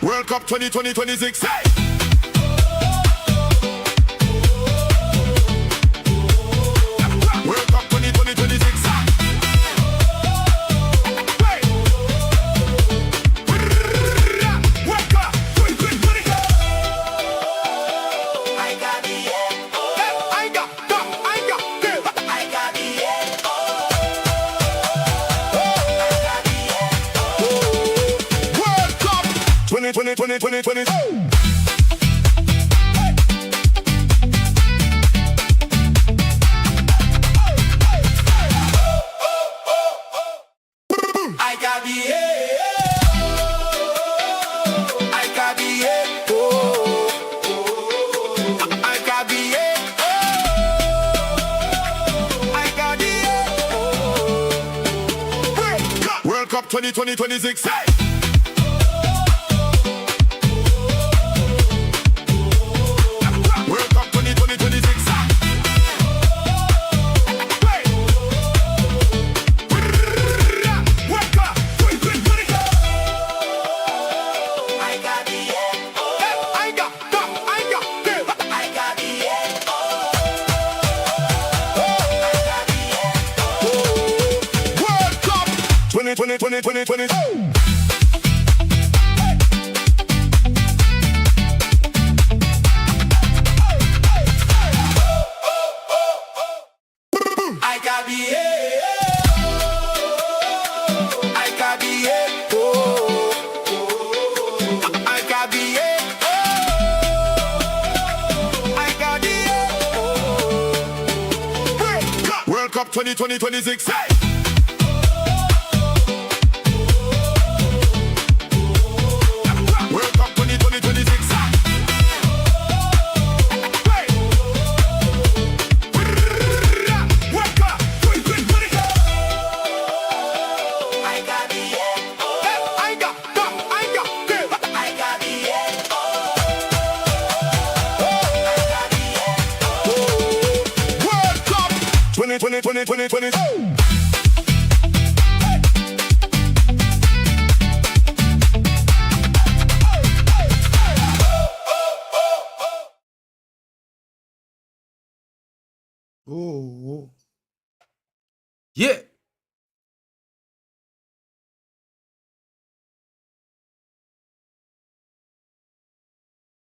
World Cup 2026. Hey! World Cup 2026. Hey! World Cup 2026. I got the I got the World Cup 2020. I got the I got the I got the I got the World Cup 2026. Hey! World Cup 2026. Hey! World Cup 2026. I got the I got the World Cup 2020. I got the I got the I got the I got the World Cup 2026. Hey! World Cup 2026. Hey! World Cup 2026. I got the I got the World Cup 2020. Oh, yeah.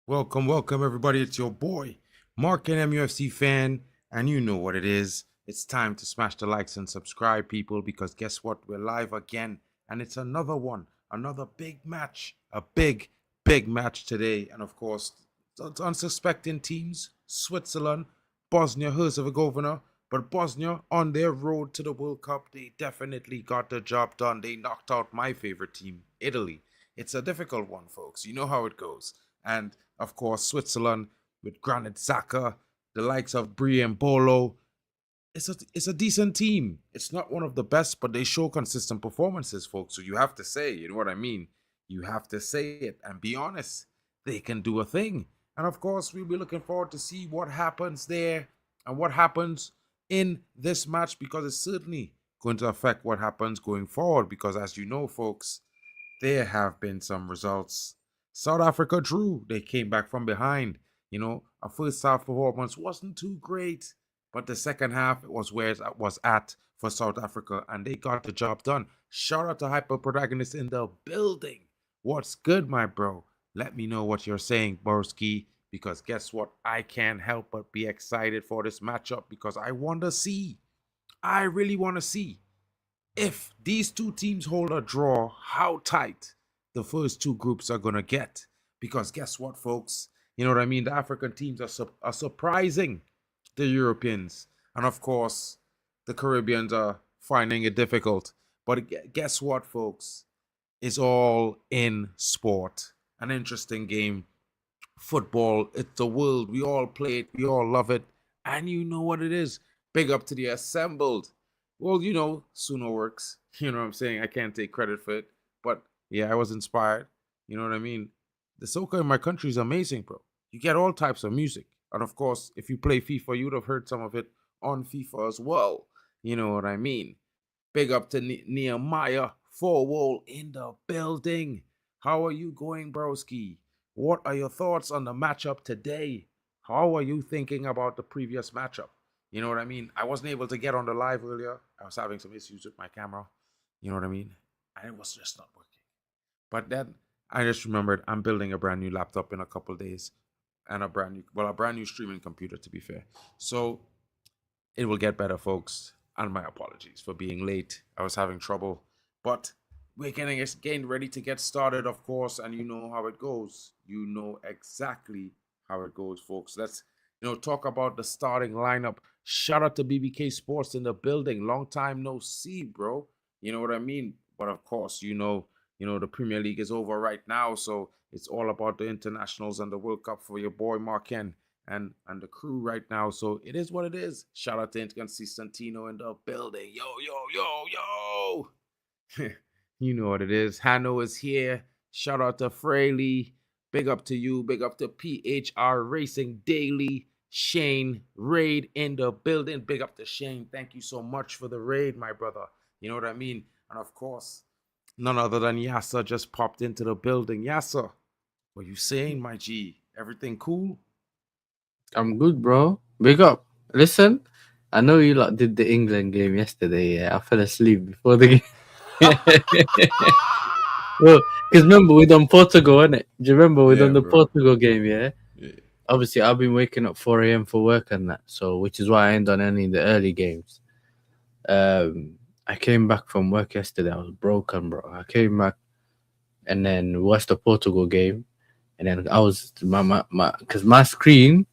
Welcome, everybody. It's your boy, Mark, N MUFC Fan, and you know what it is. It's time to smash the likes and subscribe, people, because guess what? We're live again, and it's another one, another big match, a big match today. And of course, it's unsuspecting teams, Switzerland, Bosnia Herzegovina, but Bosnia on their road to the World Cup, they definitely got the job done. They knocked out my favorite team, Italy. It's a difficult one, folks. You know how it goes. And of course, Switzerland with Granit Xhaka, the likes of Brie and Bolo. It's a decent team. It's not one of the best, but they show consistent performances, folks. So you have to say, you know what I mean? You have to say it and be honest. They can do a thing. And of course, we'll be looking forward to see what happens there and what happens in this match, because it's certainly going to affect what happens going forward. Because as you know, folks, there have been some results. South Africa drew. They came back from behind. You know, our first half performance wasn't too great, but the second half was where it was at for South Africa, and they got the job done. Shout out to Hyper Protagonist in the building. What's good, my bro? Let me know what you're saying, Borski, because guess what? I can't help but be excited for this matchup, because I really want to see if these two teams hold a draw, how tight the first two groups are going to get. Because guess what, folks? You know what I mean? The African teams are surprising the Europeans. And of course, the Caribbeans are finding it difficult. But guess what, folks? It's all in sport. An interesting game. Football, it's the world. We all play it. We all love it. And you know what it is. Big up to the assembled. Well, you know, Suno works. You know what I'm saying? I can't take credit for it. But yeah, I was inspired. You know what I mean? the soca in my country is amazing, bro. You get all types of music. And of course, if you play FIFA, you'd have heard some of it on FIFA as well. You know what I mean? Big up to Nehemiah Four in the building. How are you going, broski? What are your thoughts on the matchup today? How are you thinking about the previous matchup? You know what I mean? I wasn't able to get on the live earlier. I was having some issues with my camera. You know what I mean? And it was just not working. But then I just remembered I'm building a brand new laptop in a couple days and a brand new streaming computer, to be fair. So it will get better, folks. And my apologies for being late. I was having trouble. But we're getting ready to get started, of course, and you know how it goes. You know exactly how it goes, folks. Let's talk about the starting lineup. Shout out to BBK Sports in the building. Long time no see, bro. You know what I mean? But of course, the Premier League is over right now, so it's all about the internationals and the World Cup for your boy Marken and the crew right now. So it is what it is. Shout out to Constantino in the building. Yo, yo, yo, yo. You know what it is. Hanno is here. Shout out to Fraley. Big up to you. Big up to PHR Racing Daily. Shane Raid in the building. Big up to Shane. Thank you so much for the raid, my brother. You know what I mean? And of course, none other than Yasser just popped into the building. Yasser, what you saying, my G? Everything cool? I'm good, bro. Big up. Listen, I know you lot did the England game yesterday. Yeah, I fell asleep before the game. Well, because remember we done Portugal, innit? Do you remember we Yeah, done the bro. Portugal game? Yeah. Yeah. Obviously, I've been waking up 4 a.m. for work and that, so which is why I ain't done any of the early games. I came back from work yesterday. I was broken, bro. I came back and then watched the Portugal game, and then I was because my screen.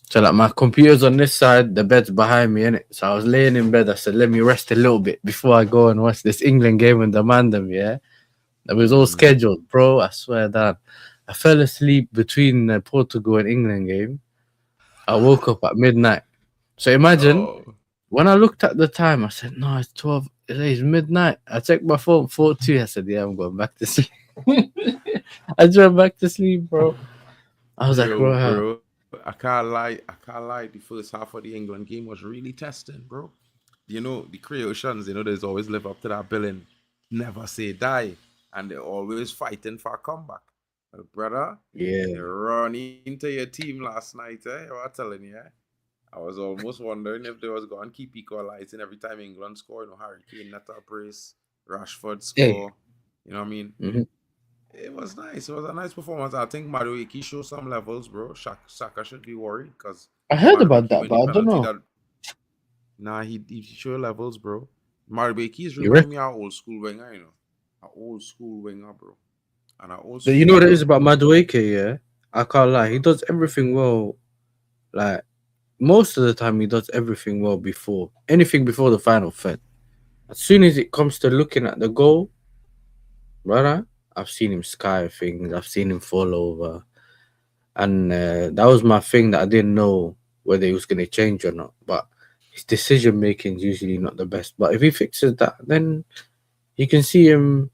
So like my computer's on this side, the bed's behind me, innit? So I was laying in bed. I said, let me rest a little bit before I go and watch this England game and demand them, yeah? It was all scheduled, bro. I swear that. I fell asleep between the Portugal and England game. I woke up at midnight. So imagine, when I looked at the time, I said, no, it's 12. It's midnight. I checked my phone, 4:02. I said, yeah, I'm going back to sleep. I went back to sleep, bro. I was like, bro. I can't lie. The first half of the England game was really testing, bro. The Croatians, there's always live up to that billing, never say die, and they're always fighting for a comeback. But brother, Yeah, they run into your team last night, I'm telling you, I was almost wondering if they was going to keep equalizing every time England score. Harry Kane net a brace, Rashford score. Hey. You know what I mean? Mm-hmm. It was nice. It was a nice performance. I think Madueke showed some levels, bro. Saka should be worried because I heard about that, but I don't know. Nah, he showed levels, bro. Madueke remind me of old school winger, An old school winger, bro. And an old school you know what it is about Madueke, yeah? I can't lie. He does everything well. Like, most of the time, he does everything well before. Anything before the final third. As soon as it comes to looking at the goal, brother, I've seen him sky things. I've seen him fall over. And that was my thing that I didn't know whether he was going to change or not. But his decision making is usually not the best. But if he fixes that, then you can see him.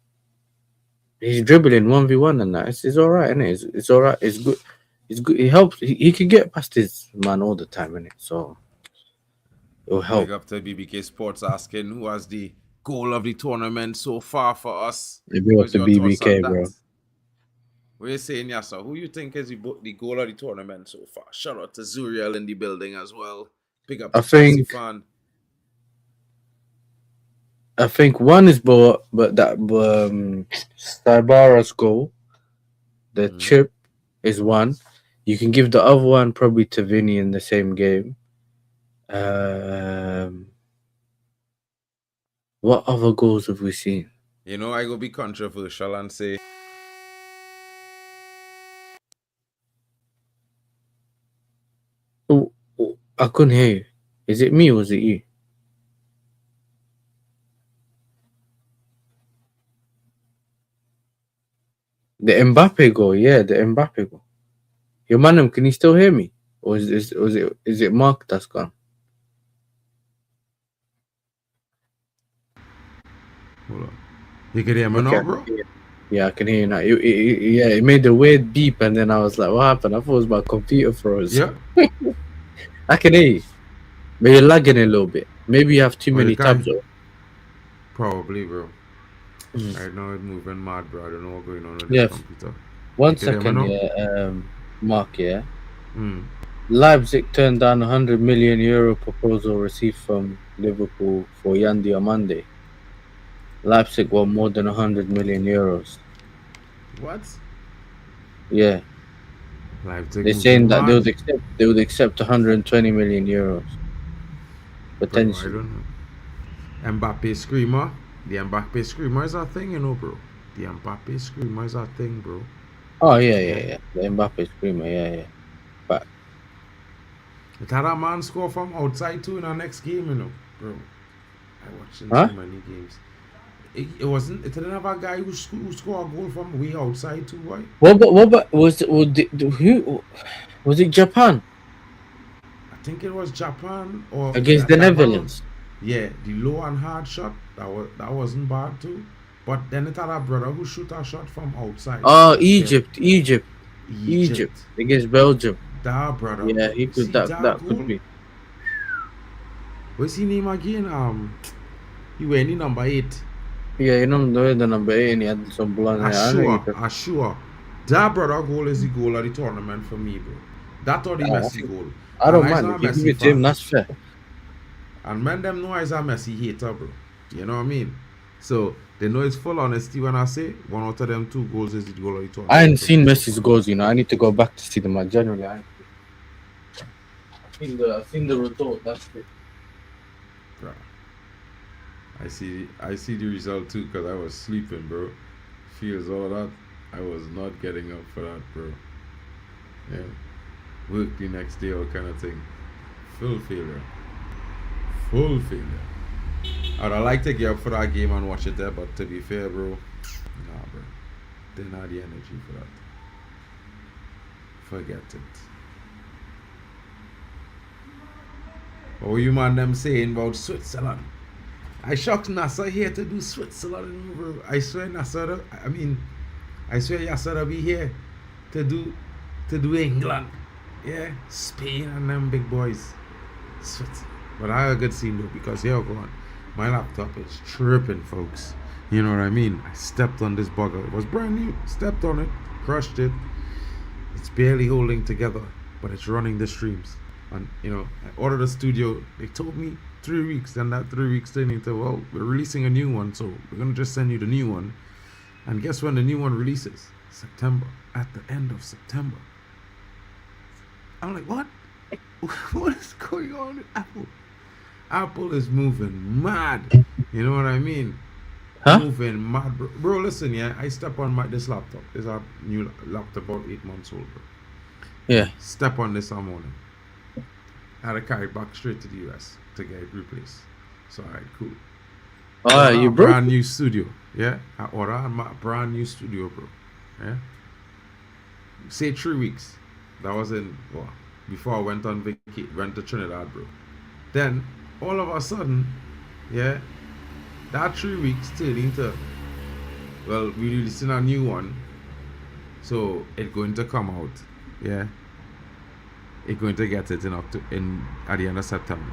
He's dribbling 1v1 and that. It's all right, innit? It's all right. It's good. It's good. He helps. He can get past his man all the time, innit? So it'll help. Big up to BBK Sports asking who has the goal of the tournament so far for us. Maybe up to BBK, bro. What are you saying, Yasser? Who you think is the goal of the tournament so far? Shout out to Zuriel in the building as well. Big up to Chelsea fan. I think one is but that Stybara's goal, the chip is one. You can give the other one probably to Vinny in the same game. What other goals have we seen? I go be controversial and say I couldn't hear you. Is it me or is it you? The Mbappe goal, yeah, the Mbappe goal. Yo, Manam, can you still hear me? Or is it Mark that's gone? Hold on. You can hear me now, bro? Yeah, I can hear you now. Yeah, it made a weird beep, and then I was like, "What happened?" I thought it was my computer froze. Yeah. I can hear you, but you're lagging a little bit. Maybe you have too Or you many tabs can. open. Probably, bro. Mm. Right now it's moving mad, bro. I don't know what's going on with this Yeah, computer. one You can hear me second, now? yeah, Mark, yeah. Mm. Leipzig turned down €100 million proposal received from Liverpool for Yandi on Monday. Leipzig want more than €100 million. What? Yeah, Leipzig they're saying moving that mad. they would accept €120 million Bro, I potentially. don't know. Mbappe Screamer. The Mbappe Screamer is a thing, you know, bro. The Mbappe Screamer is a thing, bro. Oh yeah, Yeah. yeah, yeah. The Mbappe screamer, yeah. But It had a man score from outside too in our next game, you know, bro. I watching huh? so many games. It wasn't. It didn't have a guy who scored a goal from way outside too, right? What? But who was it? Japan I think it was Japan or against the that ball. Netherlands? Yeah, the low and hard shot that wasn't bad too. But then it had a brother who shoot a shot from outside. Oh, Yeah, Egypt Egypt. against Belgium. That brother, Yeah, bro. he could. See that That could goal? be. What's his name again? He wearing number 8. Yeah, you know the number 8, and he had some blonde hair. I know you. Ashua. That brother goal is the goal of the tournament for me, bro. That or the Messi goal. I And don't I's mind not if a you give Messi it to him. fan. That's fair. And men them know I's a Messi hater, bro. You know what I mean? So they know it's full honesty when I say one out of them 2 goals is the goal of the tournament. I ain't for seen me so Messi's far. goals. I need to go back to see them. Generally, I've seen the result. That's it. Bro. I see the result too because I was sleeping, bro. Feels all that. I was not getting up for that, bro. Yeah. Work the next day, all kind of thing. Full failure. Full failure. I'd like to get up for that game and watch it there, but to be fair, bro, nah, bro. Didn't have the energy for that. Forget it. What were you man them saying about Switzerland? I shocked NASA here to do Switzerland, bro. I swear NASA, I swear Yasser be here to do England. Yeah, Spain and them big boys. Switzerland. But I had a good scene though because here go on. My laptop is tripping, folks. You know what I mean? I stepped on this bugger. It was brand new. Stepped on it, crushed it. It's barely holding together, but it's running the streams. And I ordered a studio. They told me 3 weeks. Then that 3 weeks turned into, well, we're releasing a new one, so we're gonna just send you the new one. And guess when the new one releases? September. At the end of September. I'm like, what? What is going on with Apple? Apple is moving mad. You know what I mean? Huh? Moving mad, bro. Bro, listen, yeah. I step on this laptop. It's a new laptop, about 8 months old, bro. Yeah. Step on this one morning. I had to carry it back straight to the US to get it replaced. So, alright, cool. You broke. Brand new studio. Yeah? I ordered my brand new studio, bro. Yeah? Say 3 weeks. That was before I went to Trinidad, bro. Then, all of a sudden, yeah, that 3 weeks turned into, well, we releasing a new one. So, it's going to come out. Yeah? It's going to get it at the end of September.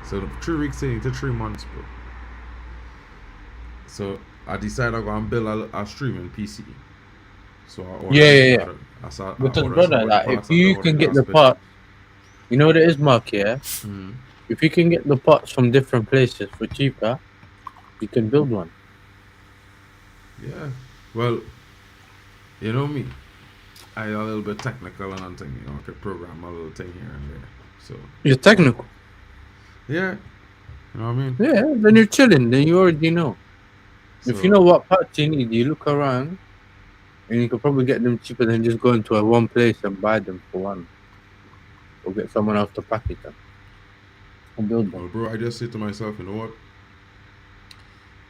So 3 weeks into 3 months, bro. So I decided I'm gonna build a streaming PC. So I ordered Yeah. I Because ordered brother, some of the like if parts. I you ordered can the get the last bit. part, you know what it is, Mark. Yeah. Mhm. If you can get the parts from different places for cheaper, you can build one. Yeah. Well, you know me. I'm a little bit technical and something, I could program a little thing here and there. So You're technical. yeah. You know what I mean? Yeah. Then you're chilling. Then you already know. If So, you know what parts you need, you look around, and you can probably get them cheaper than just going to one place and buy them for one, or get someone else to package them and build them. well, bro, I just say to myself, you know what?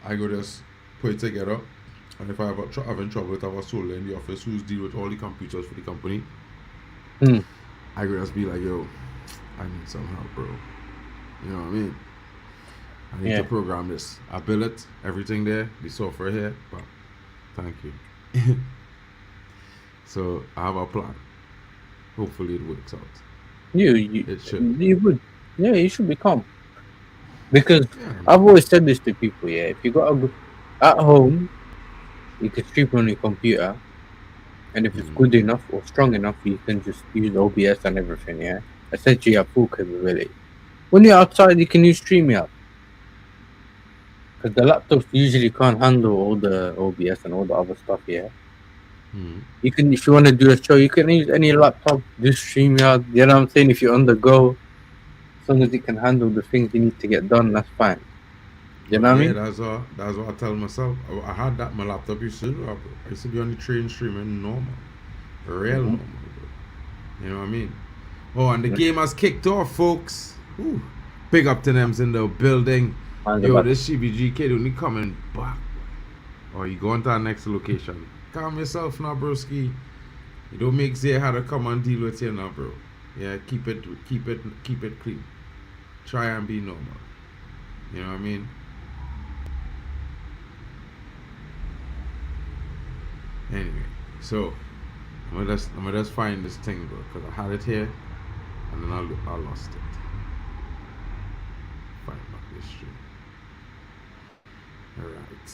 I go just put it together. And if I have having trouble with our soldier in the office who's deal with all the computers for the company, I could just be like, yo, I need some help, bro. You know what I mean? I need to program this. I build it, everything there, the software here, but Thank you. So I have a plan. Hopefully it works out. It should. You would. Yeah, you should be calm. Because Yeah. I've always said this to people, yeah. If you got at home, you can stream on your computer, and if it's good enough or strong enough, you can just use OBS and everything, yeah. Essentially, you have full capability. When you're outside, you can use StreamYard. Because the laptops usually can't handle all the OBS and all the other stuff, yeah. You can, if you want to do a show, you can use any laptop, do StreamYard. You know what I'm saying? If you're on the go, as long as it can handle the things you need to get done, that's fine. You know what I mean? That's what I tell myself. I had that my laptop used to do, bro. I used to be on the train streaming normal. Real normal, bro. You know what I mean? Oh, and the game has kicked off, folks. Ooh. Big up to them in the building. Yo, this CBG kid only coming back. Or you going to our next location. Calm yourself now, broski. You don't make Zay how to come and deal with you now, bro. Yeah, keep it clean. Try and be normal. You know what I mean? Anyway, so I'm gonna just find this thing, bro, because I had it here and then I lost it. Find back this stream. Alright.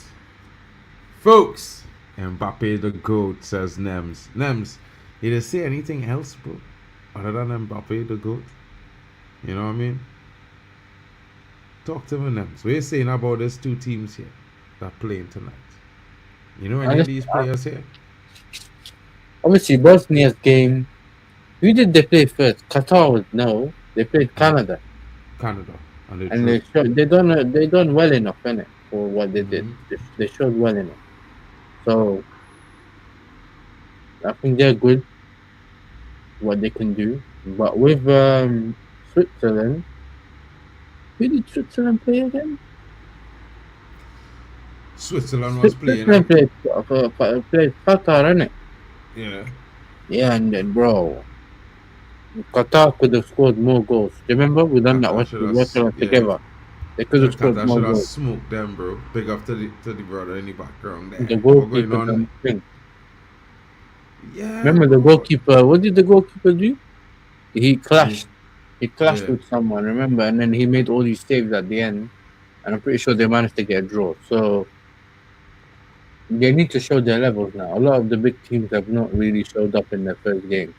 Folks, Mbappe the GOAT, says Nems. Nems, he didn't say anything else, bro, other than Mbappe the GOAT. You know what I mean? Talk to me, Nems. What are you saying about these two teams here that playing tonight? You know any of these players here? Obviously, Bosnia's game. Who did they play first? Qatar was no. They played Canada. Canada, and they done well enough, innit, for what they did. They showed well enough. So I think they're good. What they can do, but with Switzerland, who did Switzerland play again? Switzerland was playing. Switzerland played Qatar, innit? Yeah. Yeah, and then, bro, Qatar could have scored more goals. Do you remember? We done that Watchalong together. They could have scored more goals. Should have smoked them, bro. Big up to the brother in the background there. The goalkeeper thing. Yeah. Remember the goalkeeper? What did the goalkeeper do? He clashed. He clashed with someone, remember? And then he made all these saves at the end. And I'm pretty sure they managed to get a draw. So they need to show their levels now. A lot of the big teams have not really showed up in their first games.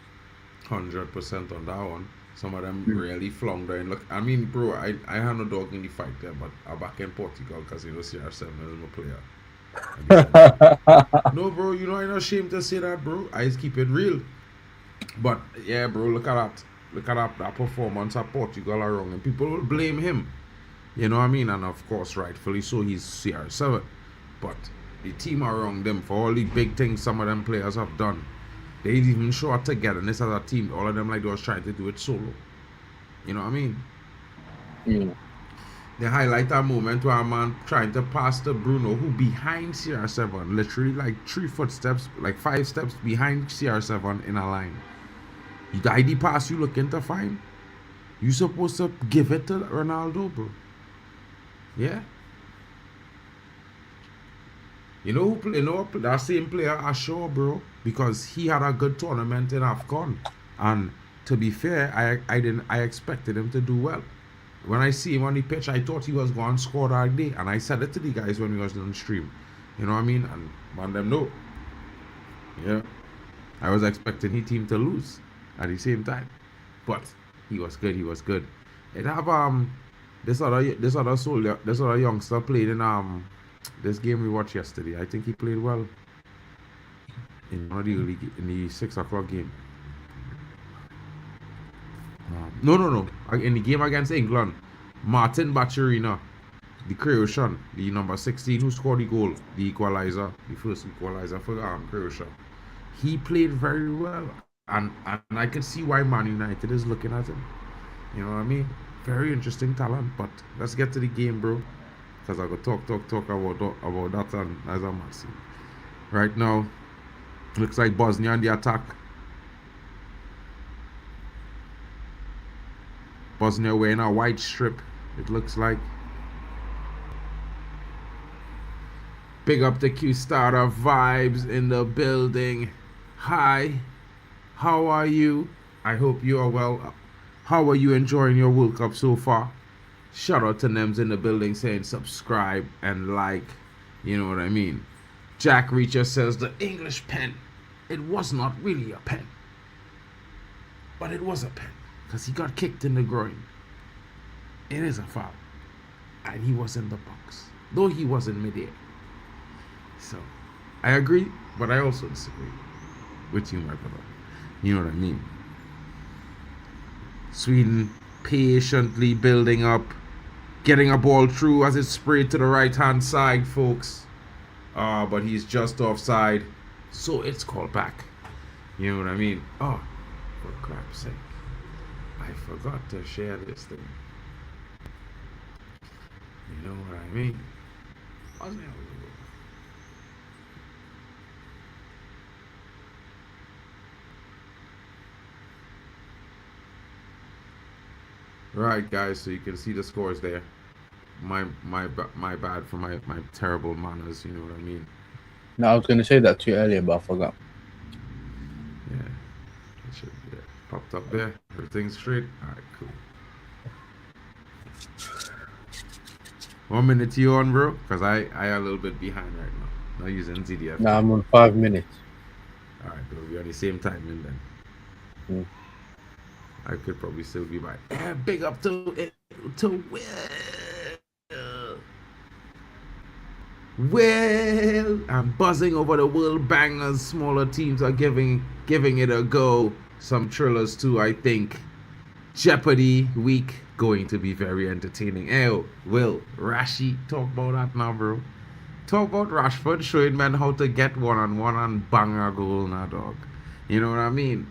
100% on that one. Some of them really flung there. Look, I mean, bro, I had no dog in the fight there, but I'm back in Portugal because you know CR7 is my player. No, bro, you know I'm not ashamed to say that, bro. I just keep it real. But yeah, bro, look at that. Look at that performance at Portugal are wrong, and people will blame him. You know what I mean? And of course, rightfully so, he's CR7. But the team are wrong them for all the big things some of them players have done. They didn't even show up together. And this as a team, all of them like they was trying to do it solo. You know what I mean? Yeah. They highlight that moment where a man trying to pass to Bruno, who behind CR7, literally like 3 footsteps, like 5 steps behind CR7 in a line. The ID pass you looking to find, you supposed to give it to Ronaldo, bro. Yeah. You know that same player I sure, bro, because he had a good tournament in AFCON, and to be fair, I expected him to do well. When I see him on the pitch, I thought he was going to score that day, and I said it to the guys when we was on the stream. You know what I mean? And man, them know. Yeah, I was expecting his team to lose at the same time, but he was good. He was good. It have this other youngster played in this game we watched yesterday. I think he played well in one of the early, in the 6 o'clock game. No. In the game against England, Martin Bacharina, the Croatian, the number 16 who scored the goal, the equalizer, the first equalizer for Croatia. He played very well, and I can see why Man United is looking at him. You know what I mean? Very interesting talent. But let's get to the game, bro, because I could talk about that and as a match. Right now, looks like Bosnia on the attack. Bosnia wearing a white strip, it looks like. Big up the Q Starter vibes in the building. Hi, how are you? I hope you are well. How are you enjoying your World Cup so far? Shout out to Nems in the building saying subscribe and like. You know what I mean? Jack Reacher says the English pen. It was not really a pen. But it was a pen. Because he got kicked in the groin. It is a foul. And he was in the box. Though he was in midair. So, I agree, but I also disagree with you, my brother. You know what I mean? Sweden patiently building up, getting a ball through as it's sprayed to the right-hand side, folks. But he's just offside, so it's called back. You know what I mean? Oh, for crap's sake. I forgot to share this thing. You know what I mean? Right, guys, so you can see the scores there. My bad for my terrible manners, you know what I mean? No, I was going to say that to you earlier, but I forgot. Yeah, it should be popped up there. Everything's straight. All right, cool. 1 minute you on, bro? Because I a little bit behind right now. Not using ZDF. No, I'm on 5 minutes. All right, bro. We're on the same timing then. Mm. I could probably still be by. Big up to Will. Well, I'm buzzing over the world bangers. Smaller teams are giving it a go. Some thrillers too, I think. Jeopardy week going to be very entertaining. Hey, Will, Rashi, talk about that now, bro. Talk about Rashford showing men how to get one-on-one and bang a goal now, dog. You know what I mean?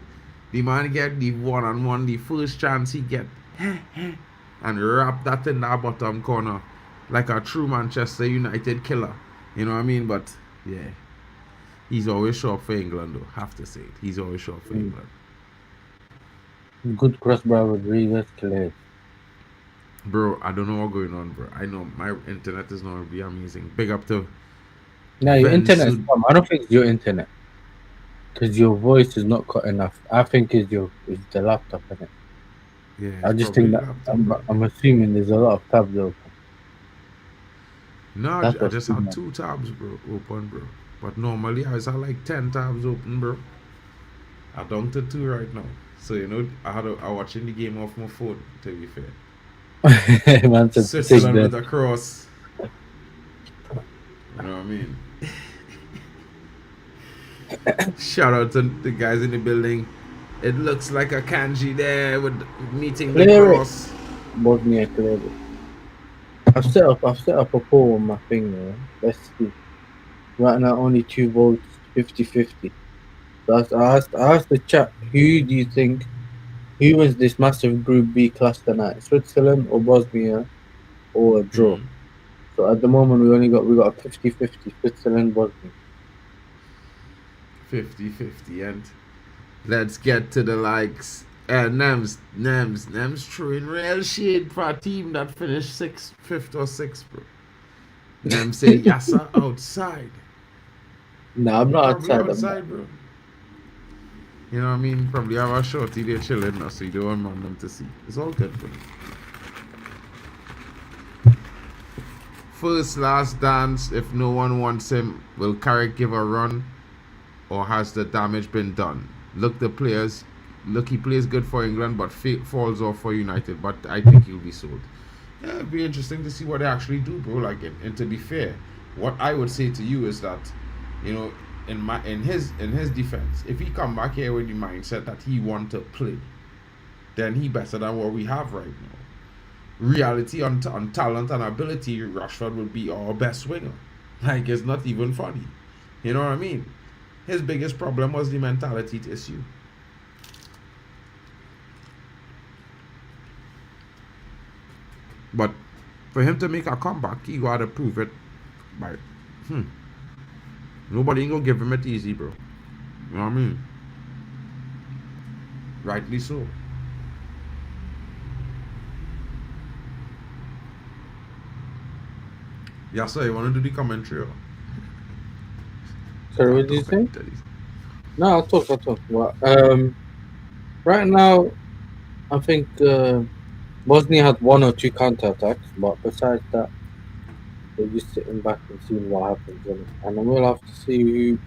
The man get the one-on-one, the first chance he get, and wrap that in that bottom corner like a true Manchester United killer. You know what I mean? But, yeah. He's always short for England, though. Have to say it. He's always short for England. Good cross by Rodriguez, clear. Bro, I don't know what's going on, bro. I know my internet is not going to be amazing. Big up to... No, your internet is I don't think it's your internet. Because your voice is not cut enough. I think it's the laptop, isn't it? Yeah, I just think that I'm assuming there's a lot of tabs open. No, I just have 2 tabs, bro, open, bro. But normally I have like 10 tabs open, bro. I'm down to 2 right now. So, you know, I'm watching the game off my phone, to be fair. Switzerland with a cross. You know what I mean? Shout out to the guys in the building. It looks like a kanji there with meeting the cross. Bosnia clear it. I've set up a poll on my thing there. Let's see. Right now only 2 votes, 50-50. So I asked the chat, who do you think wins this massive Group B cluster night? Switzerland or Bosnia or a draw? So at the moment we got a 50-50 Switzerland Bosnia. 50-50, and let's get to the likes. Nems throwing real shade for a team that finished 5th or 6th, bro. Nems say Yasser outside. No, I'm not outside, bro. You know what I mean? Probably have a shorty there chilling now, so you don't want them to see. It's all good, bro. First last dance. If no one wants him, will Carrick give a run? Or has the damage been done? Look, he plays good for England, but falls off for United. But I think he'll be sold. Yeah, it'd be interesting to see what they actually do, bro. Like, and to be fair, what I would say to you is that, you know, in his defense, if he come back here with the mindset that he want to play, then he better than what we have right now. Reality on talent and ability, Rashford would be our best winger. Like, it's not even funny. You know what I mean? His biggest problem was the mentality issue. But for him to make a comeback, he gotta prove it by nobody ain't gonna give him it easy, bro. You know what I mean? Rightly so. Yeah, so you wanna do the commentary? Or? Sorry, what did you say? No, I'll talk. Well, right now, I think Bosnia had one or two counter attacks, but besides that, they're just sitting back and seeing what happens. And then we'll have to see who.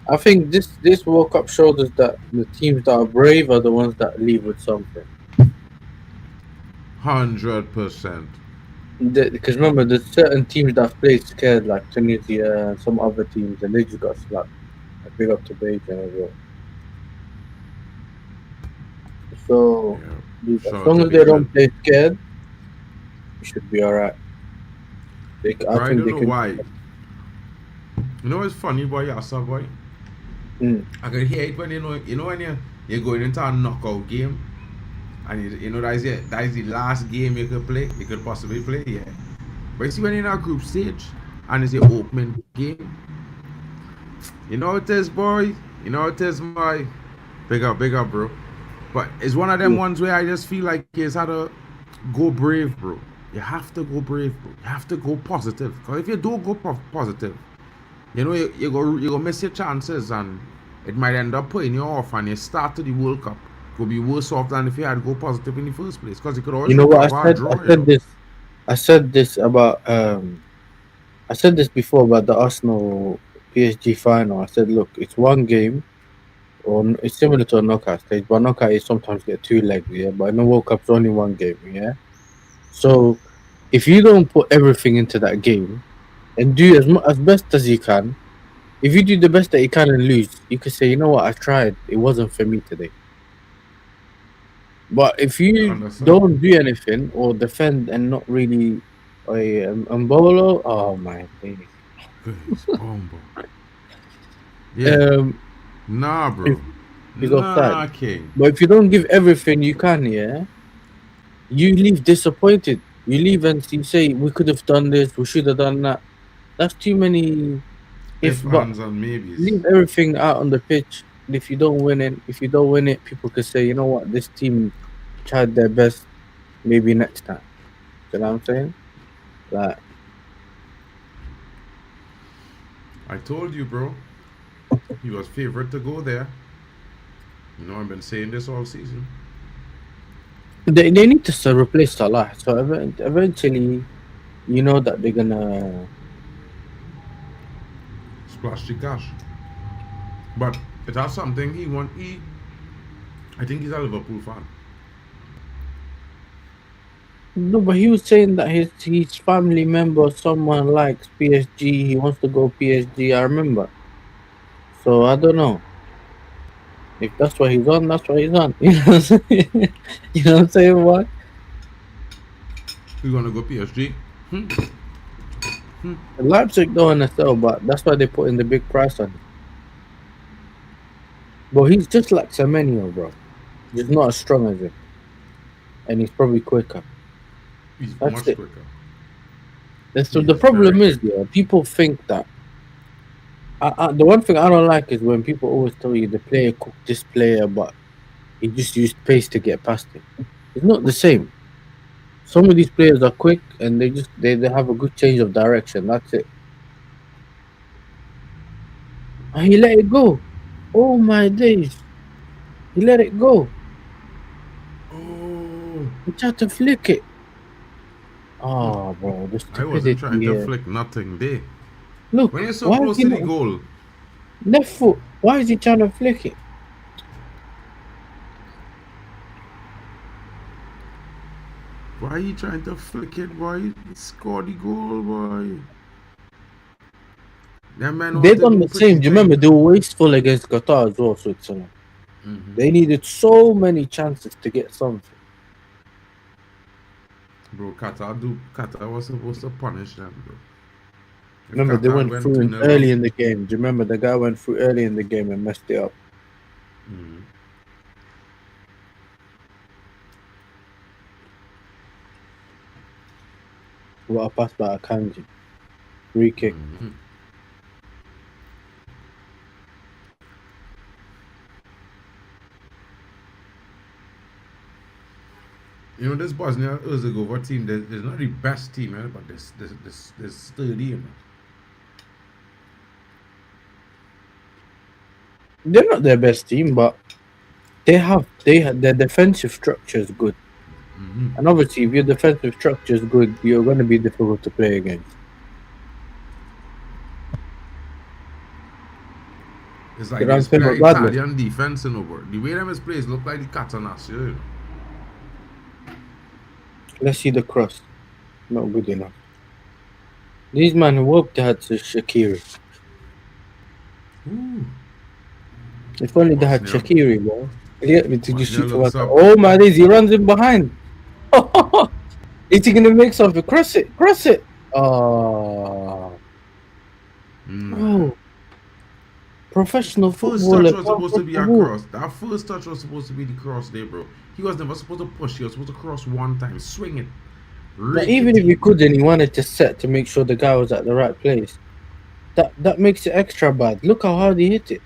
I think this World Cup showed us that the teams that are brave are the ones that leave with something. 100%. Because remember, there's certain teams that have played scared, like Tunisia and some other teams, and they just got slapped. Like big up to Beijing as well. So Yeah. as Shout long out as to they don't Beijing. play scared, it should be alright. I Bro, I think don't they know can. why. You know what's funny, boy, Yasser, boy? Mm. I can hear it when you know when you're going into a knockout game, and you know that is the last game you could possibly play, yeah. But you see when you're in a group stage and it's your opening game, you know it is, boy. You know it is, my big up, bro. But it's one of them ones where I just feel like it's had to go brave, bro. You have to go brave, bro. You have to go positive. Because if you don't go positive, you know you go miss your chances, and it might end up putting you off, and you start to the World Cup could be worse off than if you had to go positive in the first place. Because you could always You know what recover and draw. I said this about I said this before about the Arsenal PSG final. I said, look, it's one game, it's similar to a knockout stage, but knockout is sometimes get two legs, yeah. But in the World Cup, it's only one game, yeah. So if you don't put everything into that game and do as best as you can, if you do the best that you can and lose, you could say, you know what, I tried. It wasn't for me today. But if you Understand? don't do anything or defend and not really Mbolo, oh my days. It's bomb, bro. Yeah. Nah, bro. He's Nah, offside. king. But if you don't give everything you can, yeah, you leave disappointed. You leave and you say, we could have done this, we should have done that. That's too many but Ands, and maybes. leave everything out on the pitch. And if you don't win it, people could say, you know what, this team tried their best, maybe next time. You know what I'm saying? Like, I told you, bro. He was favorite to go there. You know, I've been saying this all season. they need to replace Salah. So eventually, you know that they're gonna. Splash the cash. But it has something I think he's a Liverpool fan. No, but he was saying that his family member, someone likes PSG. He wants to go PSG. I remember. So I don't know if that's what he's on. That's what he's on. You know what I'm saying? You know what I'm saying? What? We're gonna go PSG. Leipzig don't understand, but that's why they put in the big price on him. But he's just like Semenyo, bro. He's not as strong as him, and he's probably quicker. He's That's much it. quicker. So the problem is, yeah, people think that. The one thing I don't like is when people always tell you the player cooked this player, but he just used pace to get past him. It's not the same. Some of these players are quick and they have a good change of direction. That's it. And he let it go. Oh my days. He let it go. Oh, He tried to flick it. Oh, bro, the I wasn't stupidity trying to here. flick nothing there. Look, When you're so why is close he to the not goal, left foot? Why is he trying to flick it? why are you trying to flick it, boy? Score the goal, boy. That man They want to done do the same. pretty Do you remember thing. they were wasteful against Qatar as well, Switzerland? They needed so many chances to get something. Bro, Qatar was supposed to punish them, bro. If Remember, they Qatar went went through 2-0 early up, in the game. Do you remember the guy went through early in the game and messed it up? What a pass by Akanji. Free kick. you know, this Bosnia Herzegovina team, there's not the best team, man, but there's sturdy, man. They're not their best team, but their defensive structure is good. And obviously, if your defensive structure is good, you're going to be difficult to play against. It's like You know what I'm this saying? play But regardless, Italian defense, you know, bro. The way them is plays look like the Catanasio, you know. let's see the cross. Not good enough. These man worked hard to Shaqiri. Ooh. If only they had Bosnia. Shaqiri, bro. Yeah, did you Bosnia shoot for looks like, up. oh my days, he runs in behind. Is he gonna make something? Cross it, cross it. Oh, bro. Professional First footballer. touch was supposed to be a cross. That first touch was supposed to be the cross there, bro. He was never supposed to push. He was supposed to cross one time, swing it. But even if he couldn't, he wanted to set to make sure the guy was at the right place. That makes it extra bad. Look how hard he hit it.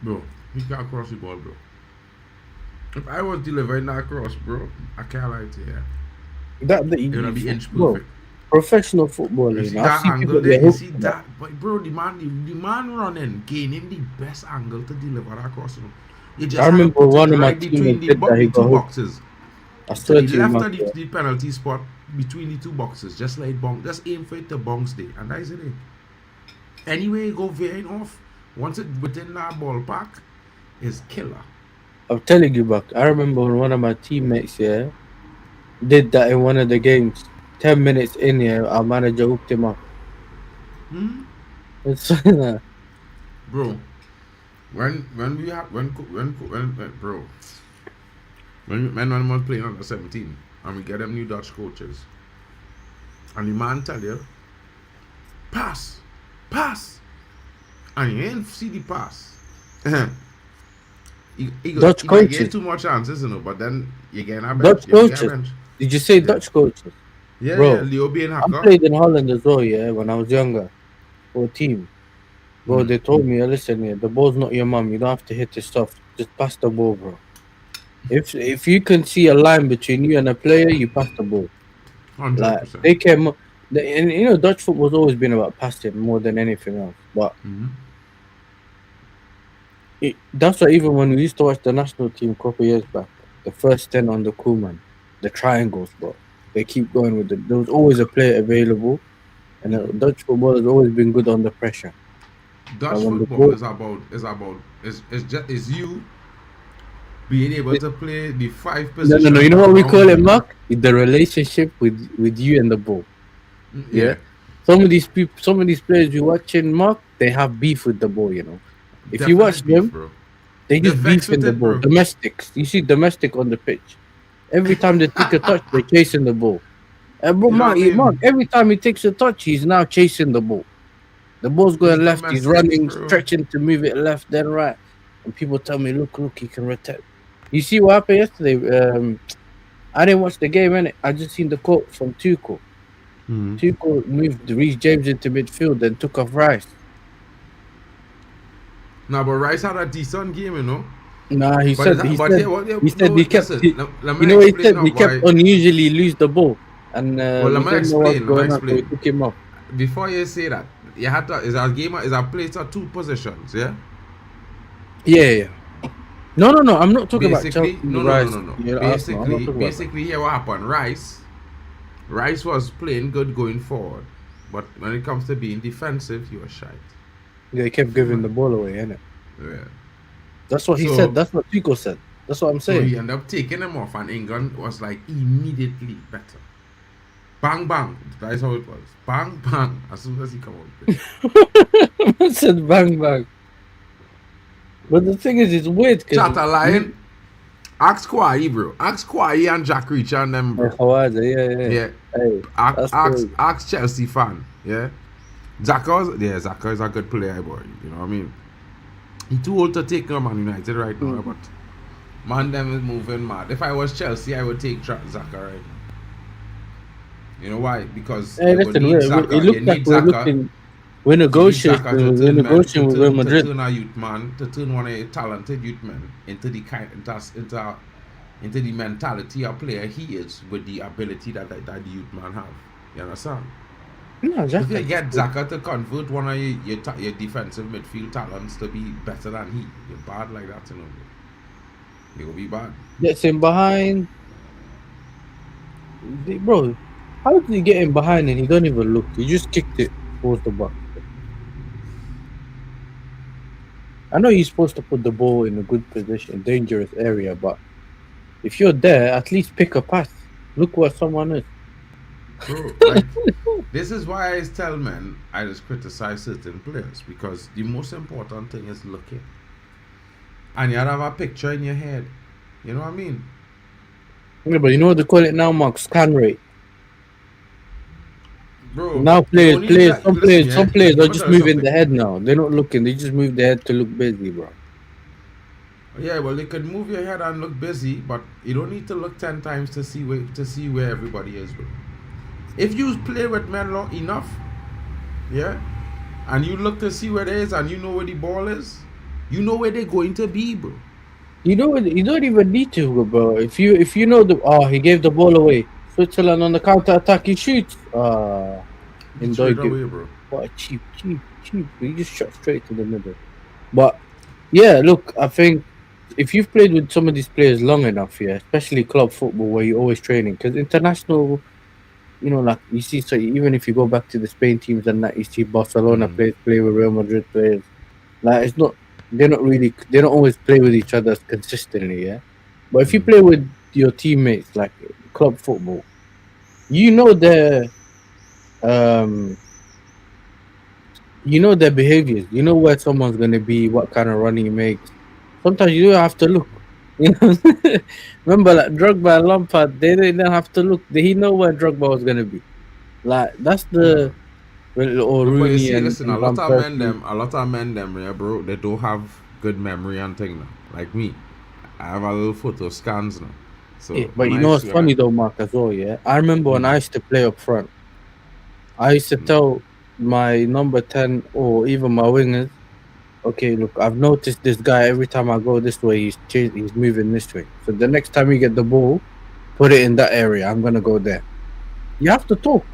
Bro, he can't cross the ball, bro. If I was delivering that cross, bro, I can't lie to you. It would be inch perfect. Professional footballer. You see I've that seen angle people there? get You hooked see on that? But bro, the man running, gain him the best angle to deliver that cross. You know. You just I have to remember put it one of my right between teammates said that he the got two hooked. boxes. I To swear the to you, left man. of the penalty spot, between the two boxes, just like bounce, just aim for it to bounce there, and that is it. Anyway, you go veering off. Once it within that ballpark, is killer. I'm telling you, Buck. I remember when one of my teammates, did that in one of the games. 10 minutes in here, our manager hooked him up. It's Bro, when we had when bro, when was playing under 17 and we get them new Dutch coaches, and the man tell you, pass, and you ain't see the pass. he Dutch might get coaches. too much chances, you know, but then you get a bench. Dutch You get a coaches. bench. Did you say Dutch coaches? Yeah, Bro, yeah, Leo being I hacker. played in Holland as well, when I was younger, for a team. Bro, they told me, listen, the ball's not your mum. You don't have to hit it soft. Just pass the ball, bro. If you can see a line between you and a player, you pass the ball. 100%. Like they came, and you know, Dutch football's always been about passing more than anything else. But that's why even when we used to watch the national team a couple years back, the first 10 on the Koeman, the triangles, bro, they keep going with it. There was always a player available, and Dutch football has always been good under pressure. Dutch football is you being able to play the 5 positions. No. You know what we call it, Mark? The relationship with you and the ball. Yeah. Some of these people, some of these players you watching, Mark, they have beef with the ball. You know, if you watch them, bro. they just They're beef in the it, ball. bro. Domestics. You see domestic on the pitch. Every time they take a touch, they're chasing the ball. Bro, You know Mark, what I mean? Mark, every time he takes a touch, he's now chasing the ball. The ball's going left. He's domestics, running, bro. stretching to move it left, then right. And people tell me, look, he can rotate. You see what happened yesterday? I didn't watch the game, innit? I just seen the quote from Tuchel. Tuchel moved Reece James into midfield and took off Rice. Nah, but Rice had a decent game, you know. Nah, he But said that- he but said yeah, what- he said no, he kept. listen, He, let me you know what he explain said? He now kept why- unusually lose the ball, and Well, we let me didn't know what's explain, going on, so we took him off. Before you say that, you had to is a place at 2 positions, yeah? Yeah. No. I'm not talking about Basically, Chelsea. no. Rice, you know, Arsenal. I'm not talking about that. Basically, here what happened. Rice was playing good going forward, but when it comes to being defensive, he was shite. Yeah, he kept giving the ball away, innit? Yeah. That's what he So- said. That's what Tuchel said. That's what I'm So saying. he ended up taking him off, and England was like immediately better. Bang bang. That's how it was. Bang bang. As soon as he come out. I said bang bang. But the thing is, it's weird because Chatter lion. Ask Kwai, bro. Ask Kwai and Jack Reacher and them, bro. Yeah. Yeah. Hey, that's crazy. Ask Chelsea fan. Yeah. Zaka is a good player, boy. You know what I mean? He too old to take Man United right now, but man, them is moving mad. If I was Chelsea, I would take Zaka right now. You know why? Because Hey, you would listen, need it Zaka. looks You like need we're Zaka. looking. We're negotiating. We're negotiating with Real To Madrid. turn a youth man, to turn one of your talented youth men into the mentality of player he is with the ability that the youth man have. You understand? No, If you Xhaka. get Xhaka to convert one of your defensive midfield talents to be better than he, you're bad like that, you know. You will be bad. Gets him behind. Bro, how did he get him behind and he don't even look? He just kicked it towards the box. I know you're supposed to put the ball in a good position, dangerous area, but if you're there, at least pick a pass. Look what someone is. Bro, like, this is why I tell men I just criticize certain players, because the most important thing is looking. And you have a picture in your head. You know what I mean? Yeah, but you know what they call it now, Mark? Scan rate. Bro, Now you only need that- some listen, yeah, players let are me just tell you moving something. the head now. They're not looking. They just move the head to look busy, bro. Yeah, well, you could move your head and look busy, but you don't need to look 10 times to see where everybody is, bro. If you play with men long enough, yeah, and you look to see where they is and you know where the ball is, you know where they're going to be, bro. You know what? You don't even need to, bro. If you know he gave the ball away. Switzerland on the counter attack, he shoots. In Straight Doig, away, bro. what a cheap. He just shot straight to the middle. But yeah, look, I think if you've played with some of these players long enough, yeah, especially club football where you're always training, because international, you know, like you see, so even if you go back to the Spain teams and that, you see Barcelona players play with Real Madrid players. Like it's not, they don't always play with each other consistently, yeah. But if you play with your teammates like club football, you know um their behaviors. You know where someone's gonna be, what kind of running he makes. Sometimes you don't have to look. You know, remember like Drogba and Lampard, they didn't have to look. He know where Drogba was gonna be. Like that's Yeah. or No, but you Rooney see, listen, and Van Persie. a lot of men them, yeah, bro, they don't have good memory and thing now. Like me, I have a little photo scans now. So Yeah, but when you I know what's see, funny though, Mark, as well. Yeah, I remember when I used to play up front. I used to tell my number 10 or even my wingers, okay, look, I've noticed this guy every time I go this way, he's moving this way. So the next time you get the ball, put it in that area. I'm gonna go there. You have to talk.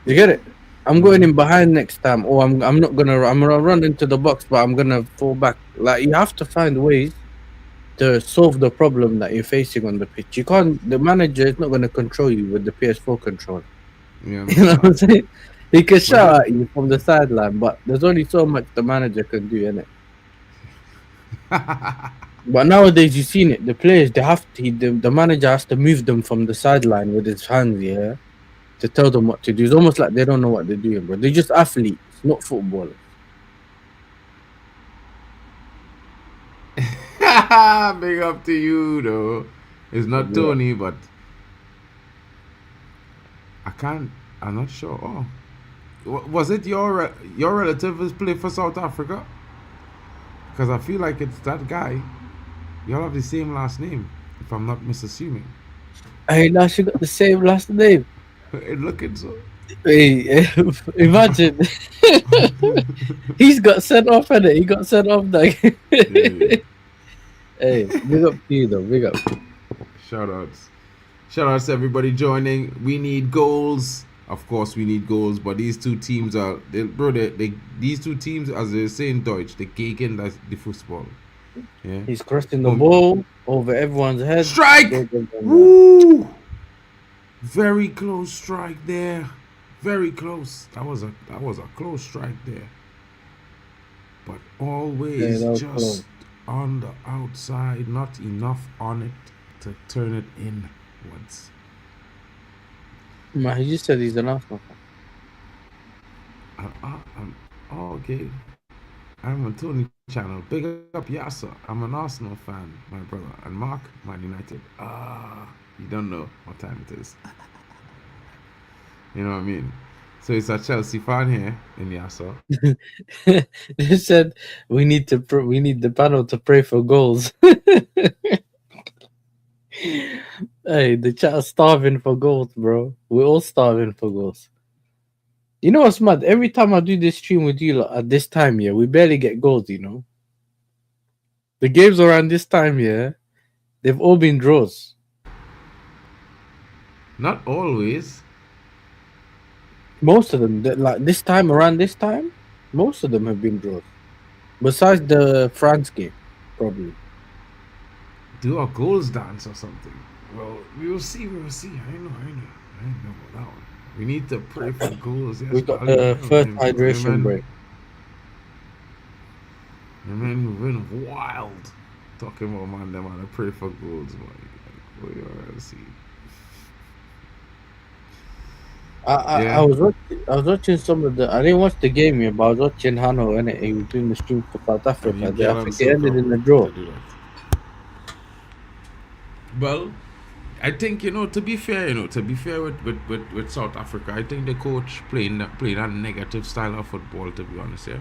You get it? I'm going in behind next time, or I'm gonna run into the box, but I'm gonna fall back. Like you have to find ways to solve the problem that you're facing on the pitch. You can't. The manager is not gonna control you with the PS4 controller. you You know what I'm understand? saying? He can But shout at you from the sideline, but there's only so much the manager can do, innit? But nowadays, you've seen it. The players, they have to. The manager has to move them from the sideline with his hands, yeah, to tell them what to do. It's almost like they don't know what they're doing, bro. They're just athletes, not footballers. Big up to you, though. It's not Yeah. Tony, but I can't. I'm not sure. Oh, was it your relative who's played for South Africa? Because I feel like it's that guy. Y'all have the same last name, if I'm not misassuming. Hey, now she got the same last name. It looking so. Hey, imagine he's got sent off, innit? He got sent off. Like, Yeah. hey, big up to you, though. Big up. Shout outs. Shout outs to everybody joining. We need goals. Of course, we need goals. But these two teams are, these two teams, as they say in Deutsch, the gegen the football. Yeah. He's crossing the ball over everyone's head. Strike! Go, go, go, go. Woo! Very close strike there. Very close. That was a close strike there. But always Yeah, that was just close. on the outside, not enough on it to turn it inwards. Man, he just said he's an Arsenal fan. Okay. I'm on Tony channel. Big up Yasser. I'm an Arsenal fan, my brother. And Mark, Man United. You don't know what time it is. You know what I mean? So it's a Chelsea fan here in Yasser. They said we need the panel to pray for goals. Hey, the chat's starving for goals, bro. We're all starving for goals. You know what's mad? Every time I do this stream with you lot at this time, yeah, we barely get goals, you know. The games around this time, yeah, they've all been draws. Not always. Most of them, like this time, around this time, most of them have been draws. Besides the France game, probably. Do a goals dance or something. Well, we will see. We will see. I know about that one. We need to pray for goals. Yes, We got Bali. the first hydration break. Man, we've been wild talking about man them and I pray for goals, man. Like, we are see. I was watching some of the. I didn't watch the game yet, but I was watching Hanno and he was doing the stream for South And Africa. you I get think it himself ended up in a draw. to do that. Well, I think to be fair, with South Africa, I think the coach playing a negative style of football. To be honest, yeah.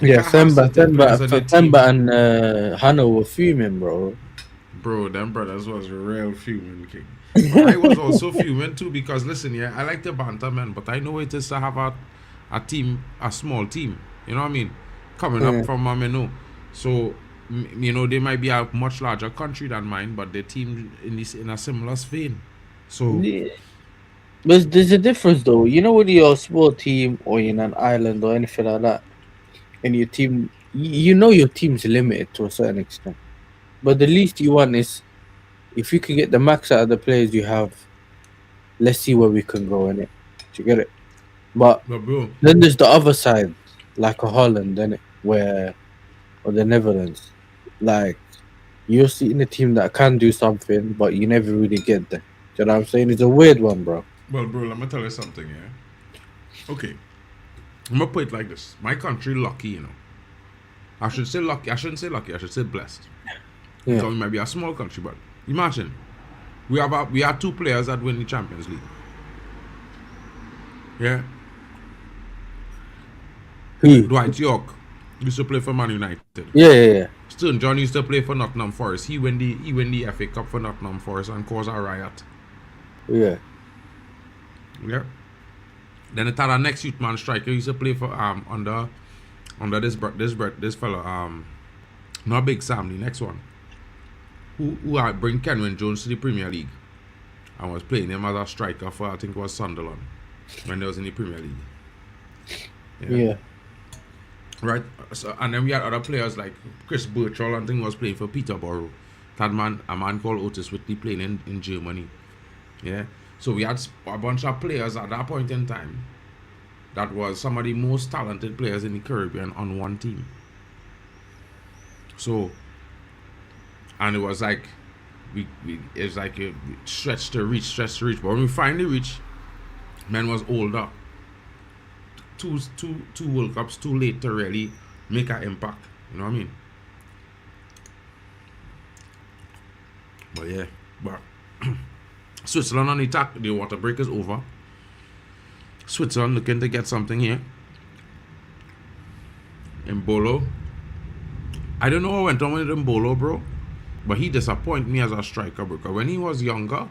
Yeah, Themba Team. and Hanno were fuming, bro. Bro, them brothers was real fuming, king. But I was also fuming too because listen, yeah, I like the banter, man, but I know it is to have a team, a small team. You know what I mean? Coming up from Mameno. So they might be a much larger country than mine, but the team in a similar vein. So Yeah. But there's a difference, though. You know, when you're a small team or in an island or anything like that, and your team, you know, your team's limited to a certain extent. But the least you want is if you can get the max out of the players you have, let's see where we can go in it. Do you get it? But bro, then there's the other side, like a Holland, then or the Netherlands. Like you're seeing a team that can do something, but you never really get there. Do you know what I'm saying? It's a weird one, bro. well, bro, let me tell you something, yeah. Okay, I'm gonna put it like this: my country lucky, I should say lucky. I shouldn't say lucky. I should say blessed. Yeah. So we might be a small country, but imagine we have two players that win the Champions League. Yeah. Who? Dwight York used to play for Man United. Yeah. Stone John used to play for Nottingham Forest. He win the FA Cup for Nottingham Forest and cause a riot. Yeah. Yeah. Then it had a next youth man striker used to play for under this fellow not Big Sam, the next one. Who had bring Kenwyn Jones to the Premier League and was playing him as a striker for I think it was Sunderland when they was in the Premier League. Yeah. Right. So, and then we had other players like Chris Birchall, I think was playing for Peterborough. That man, a man called Otis Whitley playing in Germany. Yeah. So we had a bunch of players at that point in time that was some of the most talented players in the Caribbean on one team. So, and it was like it was like a stretch to reach. But when we finally reached, man was older. Two World Cups too late to really make an impact. You know what I mean? But yeah, but Switzerland on the attack. The water break is over. Switzerland looking to get something here. Mbolo. I don't know what went on with Mbolo, bro. But he disappointed me as a striker because when he was younger,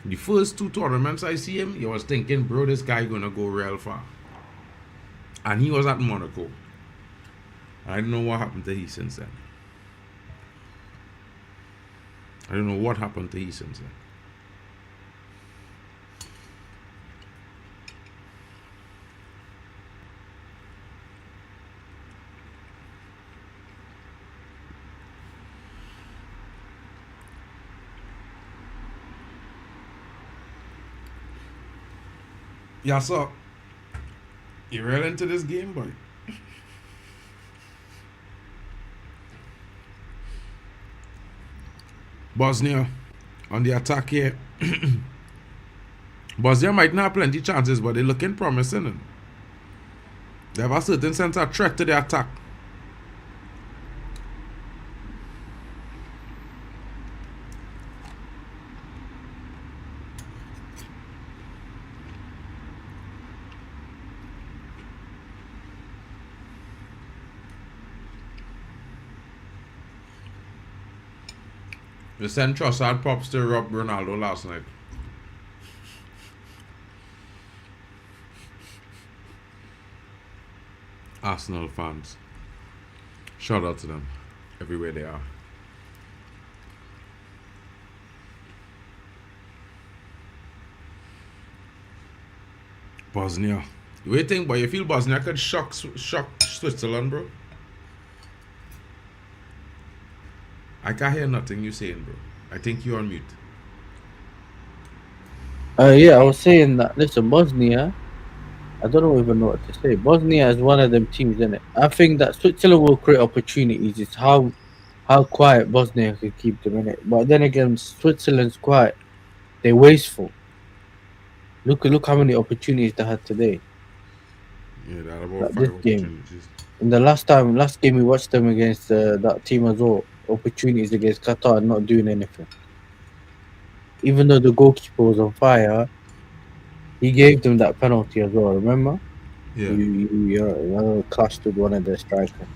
the first two tournaments I see him, you was thinking, bro, this guy gonna go real far. And he was at Monaco. I don't know what happened to he since then. I don't know what happened to he since then. Yasser, you real into this game, boy? Bosnia on the attack here. Bosnia might not have plenty chances, but they're looking promising. They have a certain sense of threat to the attack. They sent Trossard props to Rob Ronaldo last night. Arsenal fans. Shout out to them everywhere they are. Bosnia. What do you think, boy? You feel Bosnia could shock Switzerland, bro? I can't hear nothing you saying, bro. I think you're on mute. Yeah, I was saying that. Listen, Bosnia. I don't even know what to say. Bosnia is one of them teams, isn't it? I think that Switzerland will create opportunities. It's how quiet Bosnia can keep them in it. But then again, Switzerland's quiet. They're wasteful. Look how many opportunities they had today. Yeah, that about Like 5 this game. opportunities. In the last game we watched them against that team as well. Opportunities against Qatar, not doing anything. Even though the goalkeeper was on fire, he gave them that penalty as well. Remember? Yeah. You clashed with one of their strikers.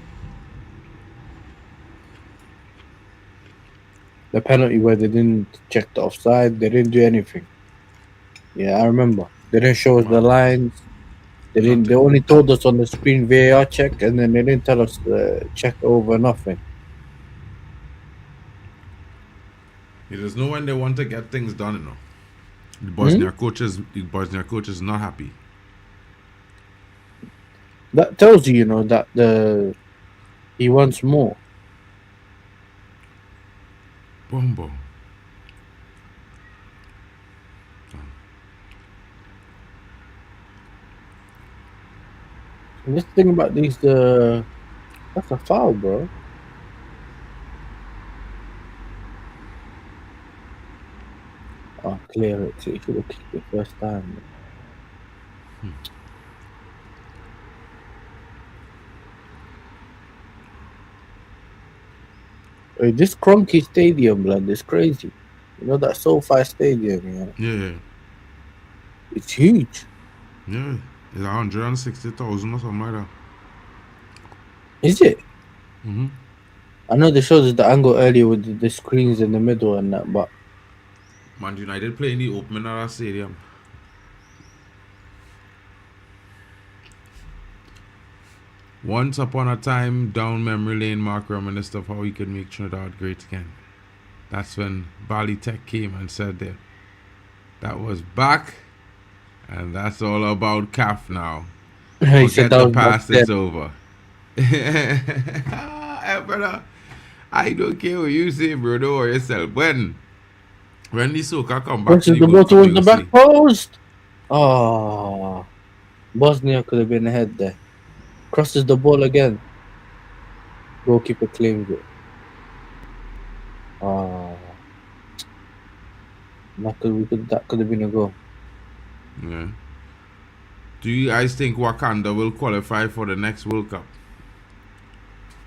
The penalty where they didn't check the offside, they didn't do anything. Yeah, I remember. They didn't show us the lines. They didn't. They only told us on the screen VAR check, and then they didn't tell us check over nothing. You just know when they want to get things done, you know. The Bosnia coach is not happy. That tells you, that he wants more. Bumbo. And this thing about these, that's a foul, bro. Oh, clear it. So you should have kicked it first time. Hey, this Cronky Stadium, blood, is crazy. You know that SoFi Stadium, Yeah. It's huge. Yeah. It's 160,000 or something like that. Is it? Mm-hmm. I know they showed us the angle earlier with the screens in the middle and that, but Man United playing the opening of that stadium. Once upon a time, down memory lane, Mark reminisced of how he could make Trinidad great again. That's when Bali Tech came and said that was back, and that's all about CAF now. Forget the past, it's over. Hey, brother, I don't care what you say, bro. Don't worry yourself. When the Soca come back, the ball towards the back post. Oh, Bosnia could have been ahead there. Crosses the ball again. Goalkeeper claims it. That could have been a goal. Yeah. Do you guys think Wakanda will qualify for the next World Cup?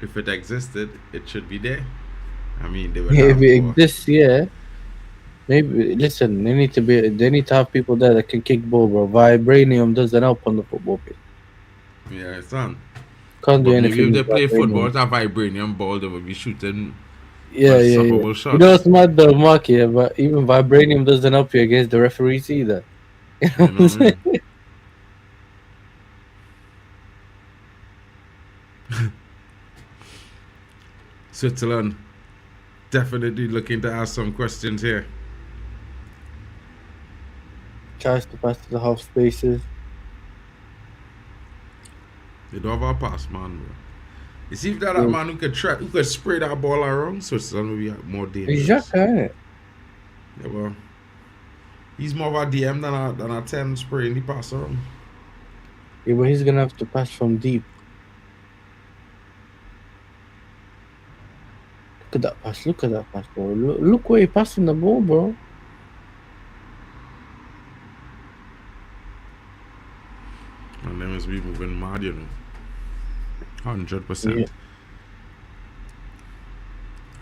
If it existed, it should be there. I mean, they would if it exists, yeah. Maybe listen. They need to have people there that can kick ball, bro. Vibranium doesn't help on the football pitch. Yeah, son. Can't do anything. If they play football with a vibranium ball, they will be shooting. Yeah. Shots. You know what's mad though, Mark? Yeah, but even vibranium doesn't help you against the referees either. You know what I'm saying? Switzerland definitely looking to ask some questions here. Tries to pass to the half spaces. They don't have a pass, man, bro. You see if that man who could spray that ball around, Switzerland will be more dangerous. Exactly. Yeah, well, he's more of a DM than a 10 spraying the pass around. Yeah, but he's gonna have to pass from deep. Look at that pass, bro. Look where he passing the ball, bro. And them is be moving mad, 100%. Yeah.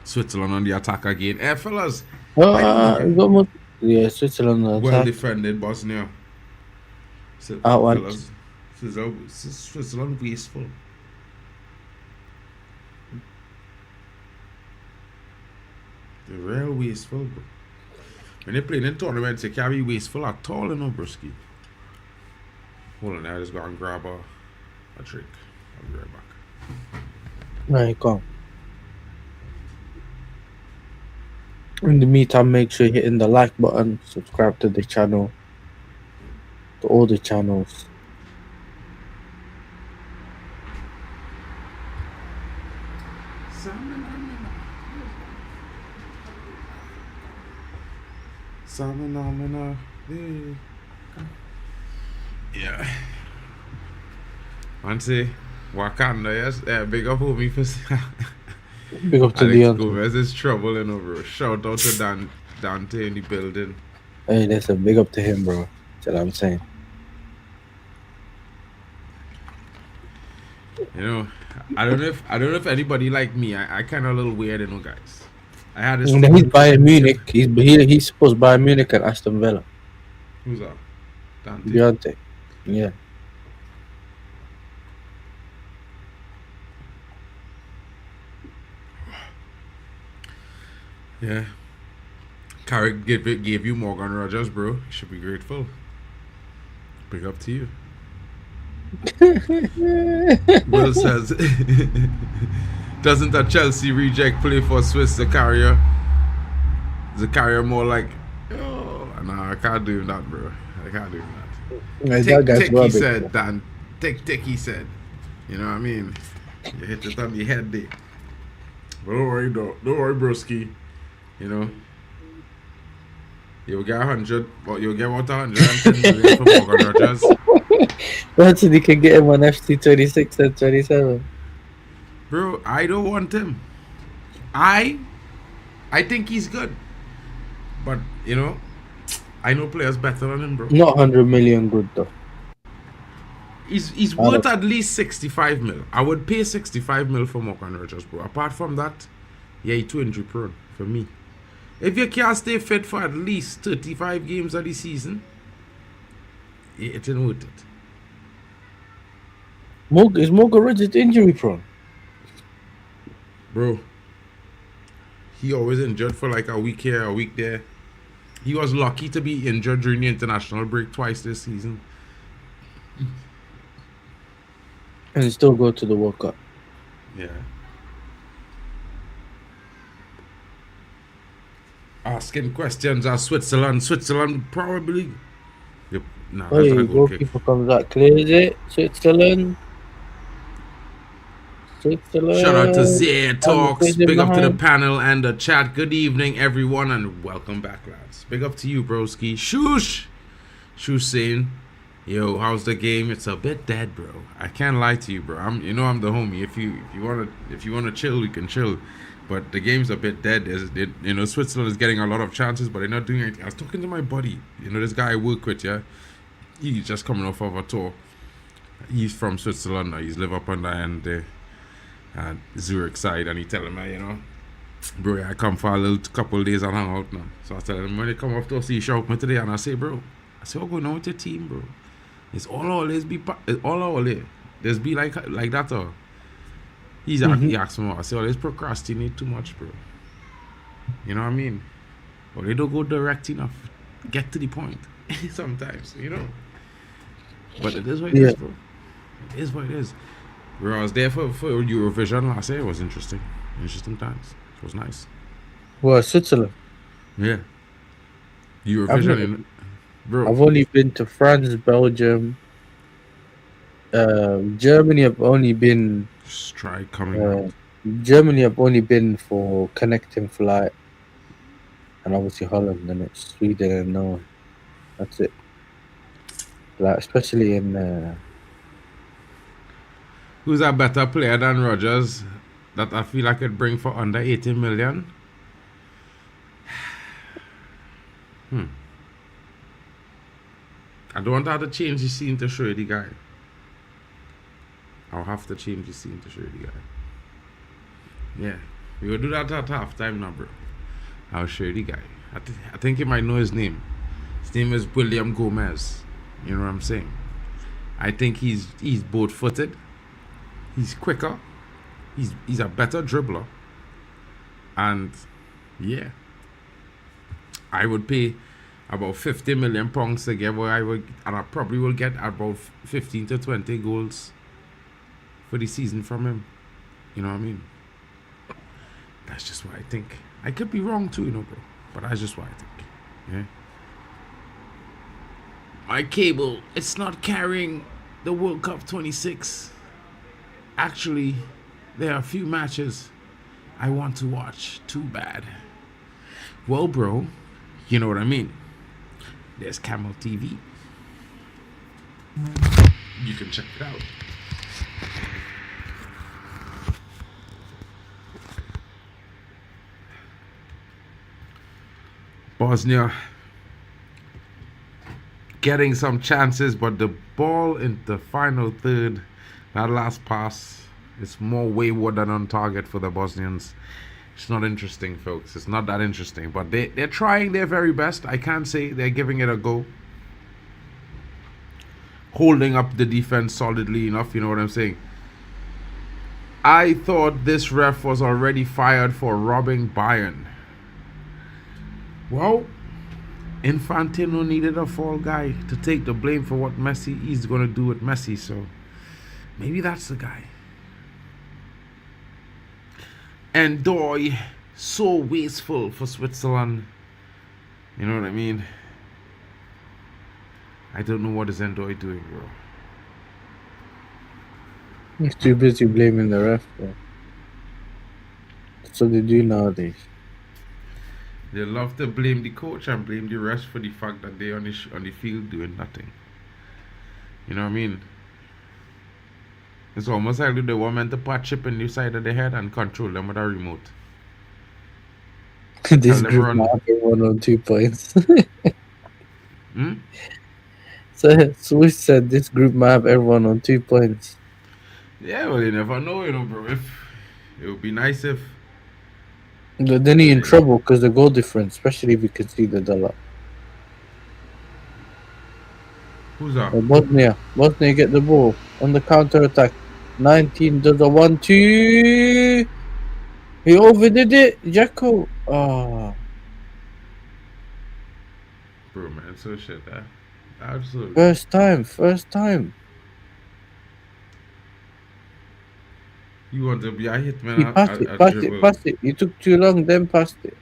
Switzerland on the attack again. Hey, fellas. Switzerland on Well attack. defended, Bosnia. Fellas, Switzerland wasteful. They're real wasteful, bro. When they play in tournaments, they can't be wasteful at all, broski. Hold on, I just go and grab a drink. I'll be right back. Right, come. In the meantime, make sure you're hitting the like button, subscribe to the channel. to all the channels. Yeah. Man say Wakanda, yes. Big up homie for Big up to Alex Leon. Gomez is trouble, you know, bro. Shout out to Dante in the building. Hey, that's a big up to him, bro. That's what I'm saying. You know, I don't know if anybody like me. I kind of a little weird, you know, guys. I had this. And then he's Bayern Munich. He's supposed to Bayern Munich and Aston Villa. Who's that? Dante. Deontay. Yeah. Yeah. Carrick gave you Morgan Rogers, bro. You should be grateful. Big up to you. Will says, doesn't a Chelsea reject play for Swiss Zakaria? Zakaria more like, oh, nah, I can't do that, bro. I can't do that. Tick, he said, Dan. Tick, he said. You know what I mean? You hit it on the head there. But don't worry, broski. You know? You'll get 100, but you'll get about 110 million for Morgan Rogers. That's it, he can get him on FC 26 and 27. Bro, I don't want him. I think he's good. But, you know, I know players better than him, bro. Not 100 million good, though. He's worth at least 65 mil. I would pay 65 mil for Morgan Rogers, bro. Apart from that, yeah, he's too injury prone for me. If you can't stay fit for at least 35 games of the season, it ain't worth it. Is Morgan Rogers injury prone? Bro, he always injured for like a week here, a week there. He was lucky to be injured during the international break twice this season. And he still go to the World Cup. Yeah. Asking questions at Switzerland. Switzerland probably. Yep. Nah, Oh, that's not a yeah, good kick. goalkeeper comes out, clears it. Switzerland. Shout out to ZeerTalks. Big up to the behind. panel and the chat. Good evening, everyone, and welcome back, lads. Big up to you, broski. Shoosh saying, yo, how's the game? It's a bit dead, bro. I can't lie to you, bro. I'm the homie. If you wanna chill, we can chill. But the game's a bit dead. You know, Switzerland is getting a lot of chances, but they're not doing anything. I was talking to my buddy. You know, this guy I work with, yeah. He's just coming off of a tour. He's from Switzerland. He's live up on the end Zurich side, and he telling me, you know, bro, I come for a little couple of days and hang out now. So I tell him, when they come off to see you shout me today, and I say, bro, what's going on with your team, bro? It's all there's be like that, or he asked me, I say, oh, they procrastinate too much, bro. You know what I mean? Or they don't go direct enough, get to the point sometimes, you know. But it is what it is, bro. It is what it is. Bro, I was there for Eurovision last year. It was interesting times. It was nice. Well, Switzerland. Yeah. Eurovision, bro. I've only been to France, Belgium, Germany. I've only been. Strike coming out. Germany. I've only been for connecting flight, and obviously Holland, and it's Sweden and Norway. That's it. Like especially in. Who's a better player than Rogers that I feel I could bring for under 80 million? I don't want to have to change the scene to show you the guy. I'll have to change the scene to show you the guy. Yeah. We will do that at halftime now, bro. I'll show you the guy. I think you might know his name. His name is William Gomez. You know what I'm saying? I think he's both-footed. He's quicker. He's a better dribbler. And yeah, I would pay about 50 million pounds to get where I probably will get about 15 to 20 goals for the season from him. You know what I mean? That's just what I think. I could be wrong too, you know, bro. But that's just what I think. Yeah. My cable, it's not carrying the World Cup 26. Actually, there are a few matches I want to watch. Too bad. Well, bro, you know what I mean. There's Camel TV. You can check it out. Bosnia getting some chances, but the ball in the final third, that last pass, is more wayward than on target for the Bosnians. It's not interesting, folks. It's not that interesting, but they're trying their very best. I can't say they're giving it a go. Holding up the defense solidly enough, you know what I'm saying? I thought this ref was already fired for robbing Bayern. Well, Infantino needed a fall guy to take the blame for what Messi is going to do with Messi, so maybe that's the guy. And Doy, so wasteful for Switzerland. You know what I mean? I don't know what is Endoy doing, bro. He's too busy blaming the ref, bro. That's what they do nowadays. They love to blame the coach and blame the rest for the fact that they're on the field doing nothing. You know what I mean? It's almost like they were meant to put chip in the side of the head and control them with a remote. This Tell them group run. might have everyone on 2 points. Hmm? So Swiss said this group might have everyone on 2 points. Yeah, well, you never know, you know, bro. If it would be nice if. But then he in trouble because the goal difference, especially if you conceded a lot. Who's up? Bosnia get the ball on the counter attack. 19 does a 1-2. He overdid it. Jacko. Oh. Bro, man, so shit, that. Absolutely. First time. You want to be a hitman? He passed it. You took too long, then passed it.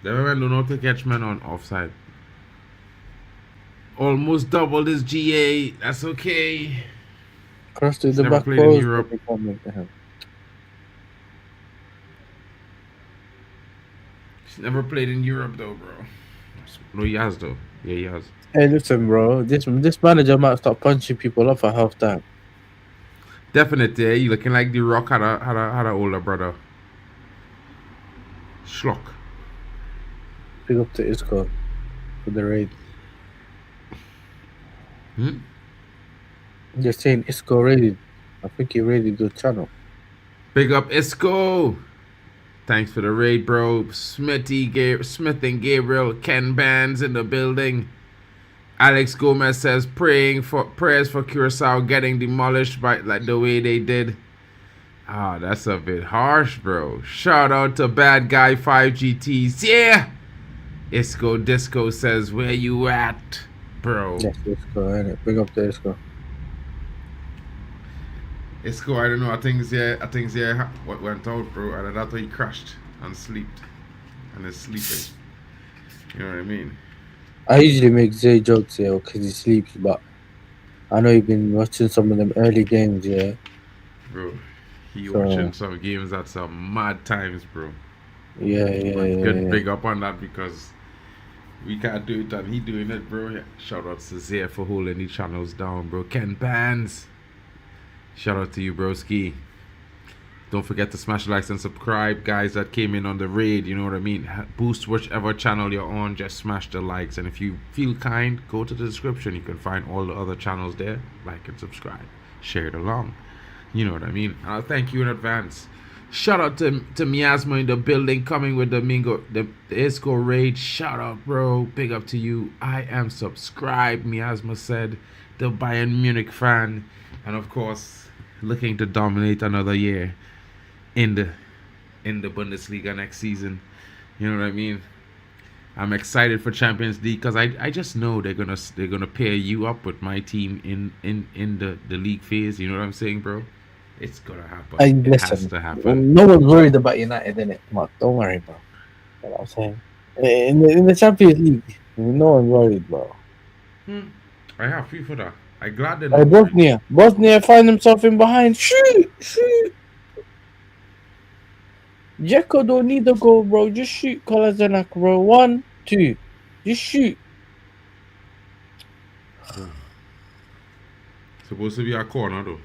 The man don't know how to catch man on offside. Almost doubled his GA. That's okay. Crossed to He's the never back played in post. Europe. But he can't make the help. He's never played in Europe though, bro. No, he has though. Yeah, he has. Hey, listen, bro. This manager might start punching people off at half time. Definitely, eh? You looking like the Rock had a older brother. Schlock. Pick up to Isco for the raid. Hmm? They're saying Isco raided. I think he raided the channel. Big up Isco. Thanks for the raid, bro. Smith and Gabriel, Ken Bands in the building. Alex Gomez says prayers for Curacao getting demolished by like the way they did. Ah, that's a bit harsh, bro. Shout out to Bad Guy 5GTs. Yeah. Isco Disco says, where you at, bro? Yes, Isco, innit? Big up to Isco. Isco, I don't know. I think what went out, bro. And that's why he crashed and slept. And is sleeping. You know what I mean? I usually make Zay jokes here because he sleeps, but I know you've been watching some of them early games, yeah. Bro, he So- watching some games at some mad times, bro. Yeah. Good big up on that because we can't do it and he doing it, bro. Yeah. Shout out to Zay for holding the channels down, bro. Ken Bands. Shout out to you, broski. Don't forget to smash the likes and subscribe, guys that came in on the raid. You know what I mean? Boost whichever channel you're on. Just smash the likes. And if you feel kind, go to the description. You can find all the other channels there. Like and subscribe. Share it along. You know what I mean? I'll thank you in advance. Shout out to Miasma in the building, coming with the Isco raid. Shout out, bro. Big up to you. I am subscribed, Miasma said. The Bayern Munich fan. And of course, looking to dominate another year in the Bundesliga next season. You know what I mean? I'm excited for Champions League because I just know they're gonna pair you up with my team in the league phase. You know what I'm saying, bro? It's gonna happen. It has to happen. No one's worried about United, innit? Mark, don't worry, bro. You know what I'm saying? In the Champions League, no one's worried, bro. I have feel for that. I glad they're Hey, not worried. Bosnia find himself in behind. Shoot. Jekko don't need the goal, bro. Just shoot Kolasinac, bro. 1, 2. Just shoot. Supposed to be a corner though.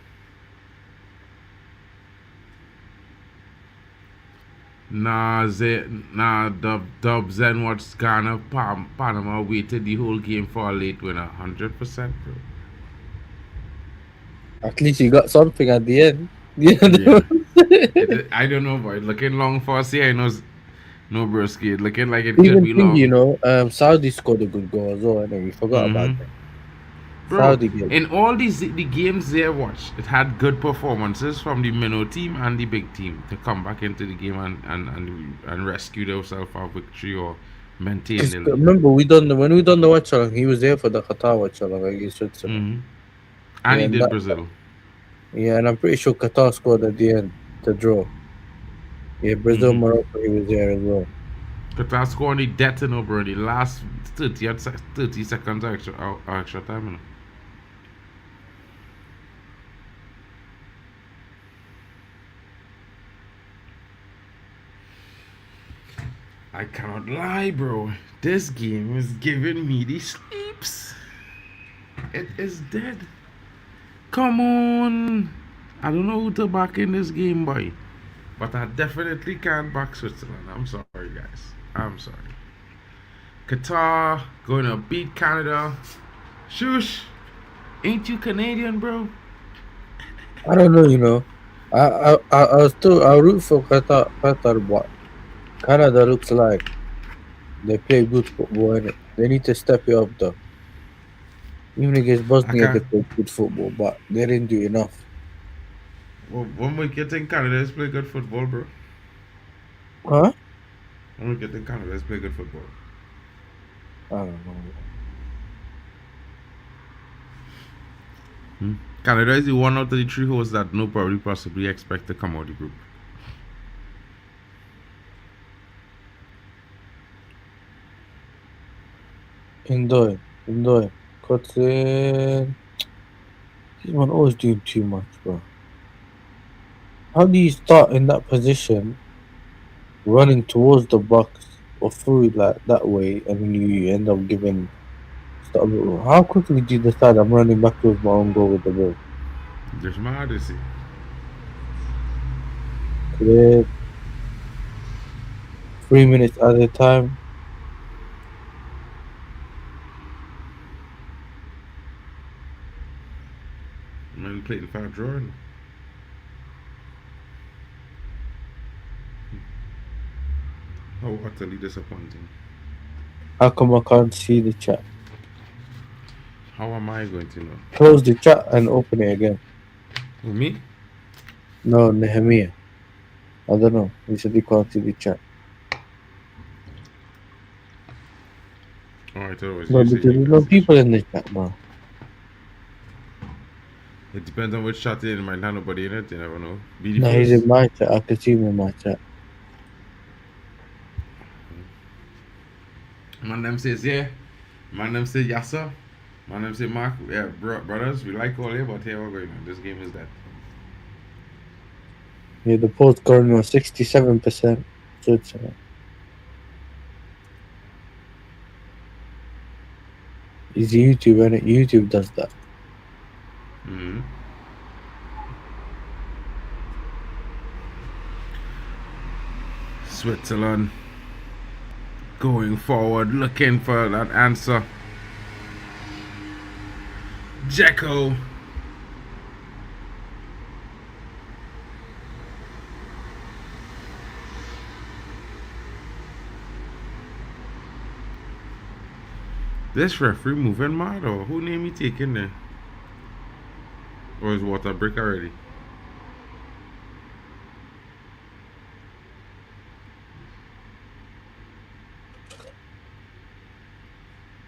Dubs and what's Ghana Panama waited the whole game for a late winner. 100%, bro. At least you got something at the end. Yeah. I don't know, boy. Looking long for us here, no broski. It looking like it could Even be thing, long. Saudi scored a good goal as well, and we forgot about Mm-hmm. that. Bro, Saudi game. in all the games they watched, it had good performances from the minnow team and the big team to come back into the game and rescue themselves a victory or maintain the lead. Remember, when we done the Watchalong, he was there for the Qatar Watchalong against Switzerland. Mm-hmm. And Yeah, he did Brazil. Yeah, and I'm pretty sure Qatar scored at the end to draw. Yeah, Brazil, Mhm. Morocco, he was there as well. Qatar scored the death in over the last 30 seconds of extra time. You know. I cannot lie, bro. This game is giving me the sleeps. It is dead. Come on. I don't know who to back in this game, boy. But I definitely can't back Switzerland. I'm sorry, guys. I'm sorry. Qatar going to beat Canada. Shush. Ain't you Canadian, bro? I don't know. I'll root for Qatar, but Canada looks like they play good football, and they need to step it up though. Even against Bosnia, they can't. played good football, but they didn't do enough. Well, when we get in Canada, let's play good football, bro. Huh? When we get in Canada, let's play good football. I don't know. Canada is the one out of the three hosts that no probably possibly expect to come out of the group. Enjoy. Cuts in. This one always doing too much, bro. How do you start in that position, running towards the box or through like that way, and you end up giving? How quickly do you decide I'm running back towards my own goal with the ball? Just my odyssey. Clear. 3 minutes at a time. Man playing for a drawing. How utterly disappointing. How come I can't see the chat? How am I going to know? Close the chat and open it again. Who, me? No, Nehemiah. I don't know. He said he can't see the chat. Oh, I thought it was No, you because saying you there's no can't. people in the chat, bro. It depends on which chat in. Might not nobody in it. You never know. Be the No, he's first. in my chat. I can see him in my chat. Man, them says yeah. Man, them say Yasser. Man, them say Mark. Yeah, brothers, we like all here, but here we're going. This game is dead. Yeah, the poll scoring was 67%. Switzerland. It's YouTube, and YouTube does that. Mm-hmm. Switzerland going forward, looking for that answer. Jekko. This referee moving mad, or who name he taking there? Or is water break already?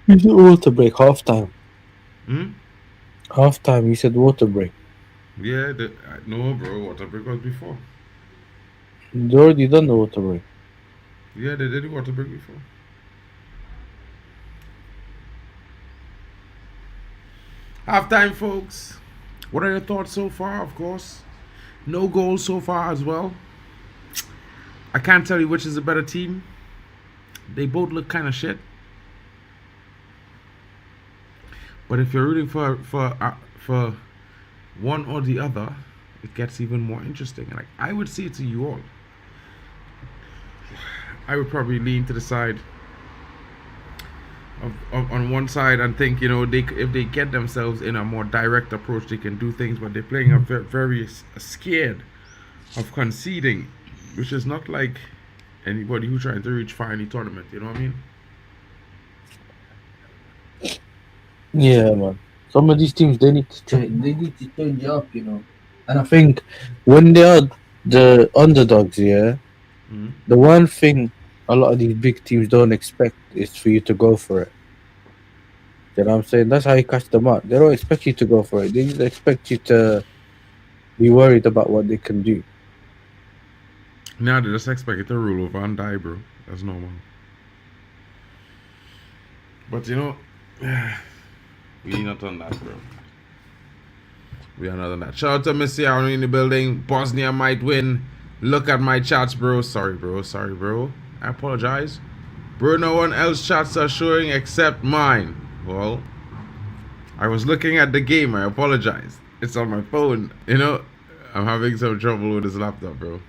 You said water break, half time. Hmm? Half time, you said water break. Yeah, no, bro. Water break was before. You already done the water break. Yeah, they did water break before. Halftime, folks. What are your thoughts so far? Of course, no goals so far as well. I can't tell you which is a better team. They both look kind of shit. But if you're rooting for one or the other, it gets even more interesting. Like I would say to you all, I would probably lean to the side of on one side and think, you know, if they get themselves in a more direct approach, they can do things. But they're playing a very scared of conceding, which is not like anybody who's trying to reach far in the tournament. You know what I mean? Yeah, man. Some of these teams they need to change. They need to change it up, you know. And I think when they are the underdogs, yeah, Mhm. the one thing a lot of these big teams don't expect is for you to go for it. You know what I'm saying? That's how you catch them out. They don't expect you to go for it. They just expect you to be worried about what they can do. Now they just expect it to roll over and die, bro. That's normal. But you know, we not on that, bro. We are not on that. Shout out to Missy Aaron in the building. Bosnia might win. Look at my chats, bro. Sorry, bro. Sorry, bro. I apologize. Bro, no one else chats are showing except mine. Well, I was looking at the game. I apologize. It's on my phone. You know, I'm having some trouble with this laptop, bro.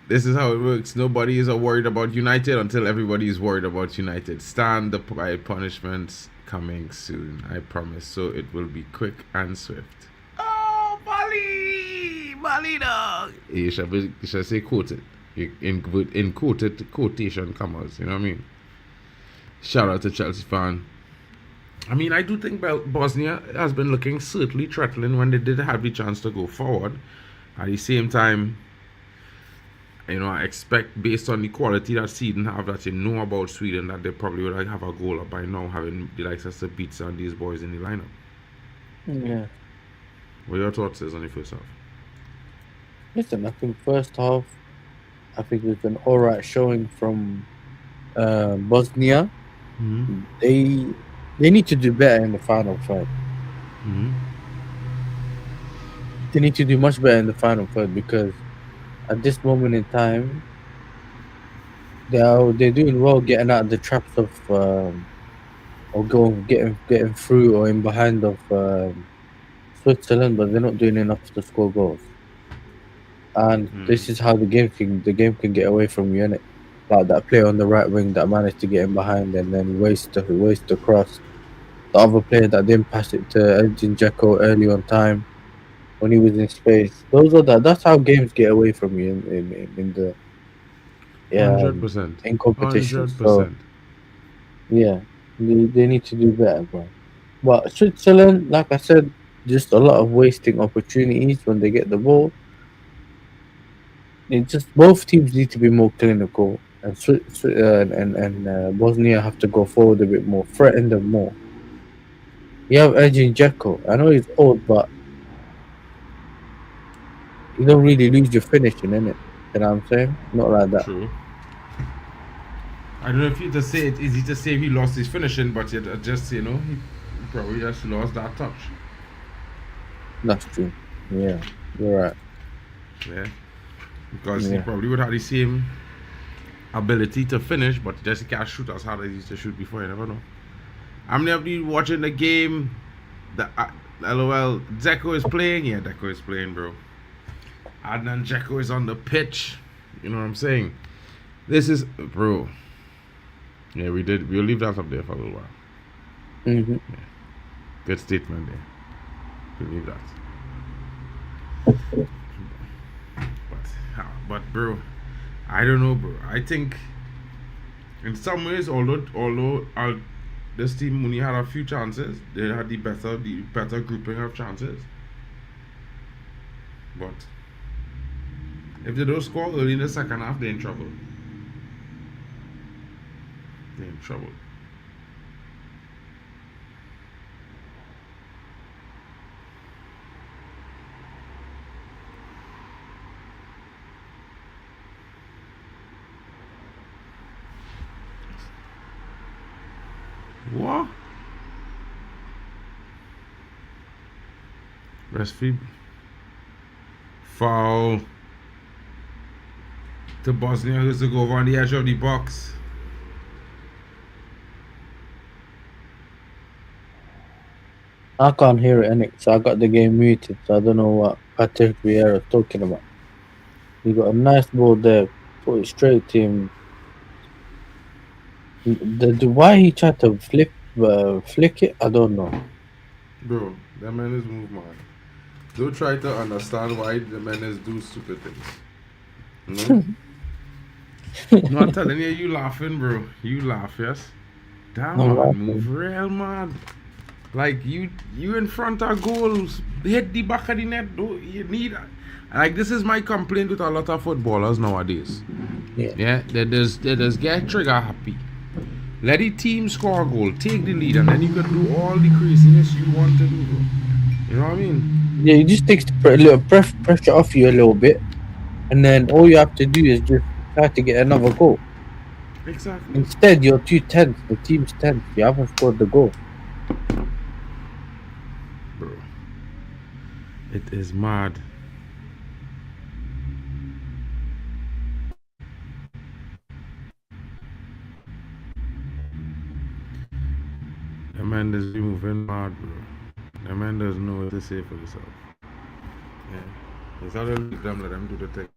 This is how it works. Nobody is worried about United until everybody is worried about United. Stand the punishments coming soon. I promise. So it will be quick and swift. Oh, Bali! Bali dog! You should say quoted. In quoted quotation commas. You know what I mean? Shout out to Chelsea fan. I mean, I do think Bosnia has been looking certainly threatening when they did have the chance to go forward. At the same time, you know, I expect based on the quality that Sweden have, that you know about Sweden, that they probably would have a goal up by now, having the likes of Sabitzer and these boys in the lineup. Yeah. What are your thoughts is on the first half? Listen, I think first half, I think it's an alright showing from Bosnia. Mm-hmm. They need to do better in the final third. Mm-hmm. They need to do much better in the final third because at this moment in time, they're doing well getting out of the traps of or getting through or in behind of Switzerland, but they're not doing enough to score goals. And this is how the game can get away from you, innit? Like that player on the right wing that managed to get in behind and then waste the cross. The other player that didn't pass it to Edin Dzeko early on time when he was in space. That's how games get away from you in the 100%. in competition. So 100%. yeah, they need to do better, bro. But Switzerland, like I said, just a lot of wasting opportunities when they get the ball. It just both teams need to be more clinical, and Bosnia have to go forward a bit more, threaten them more. You have Edin Dzeko. I know he's old, but you don't really lose your finishing, in it. You know what I'm saying? Not like that. True. I don't know if you to say it easy to say he lost his finishing, but it just, you know, he probably just lost that touch. That's true. Yeah, you're right. Yeah. Because he probably would have the same ability to finish, but just he can't shoot as hard as he used to shoot before. You never know. I'm never watching the game. LOL. Dzeko is playing. Yeah, Dzeko is playing, bro. Adnan Dzeko is on the pitch. You know what I'm saying? This is, bro. Yeah, we'll leave that up there for a little while. Mm-hmm. Yeah. Good statement there. We'll leave that. But bro, I don't know, bro. I think in some ways, although this team only had a few chances, they had the better grouping of chances. But if they don't score early in the second half, they're in trouble. They're in trouble. What? Referee foul to Bosnia Herzegovina on the edge of the box. I can't hear it, innit? So I got the game muted, so I don't know what Patrick Vieira is talking about. He got a nice ball there, put it straight to him. Why he tried to flick it, I don't know. Bro, that man is move man. Don't try to understand why the men is do stupid things. No? No, I'm telling you, you laughing, bro. You laugh, yes? Damn, I'm man, laughing. move real, man. Like, you in front of goals, hit the back of the net, though. You need... Like, this is my complaint with a lot of footballers nowadays. Yeah. They just get trigger happy. Let the team score a goal, take the lead, and then you can do all the craziness you want to do, bro. You know what I mean? Yeah, it just takes a little pressure off you a little bit, and then all you have to do is just try to get another goal. Exactly. Instead, you're too tense. The team's tense. You haven't scored the goal. Bro. It is mad. The man is moving mad, bro. The man doesn't know what to say for himself. Yeah. It's all them, let them do the thing.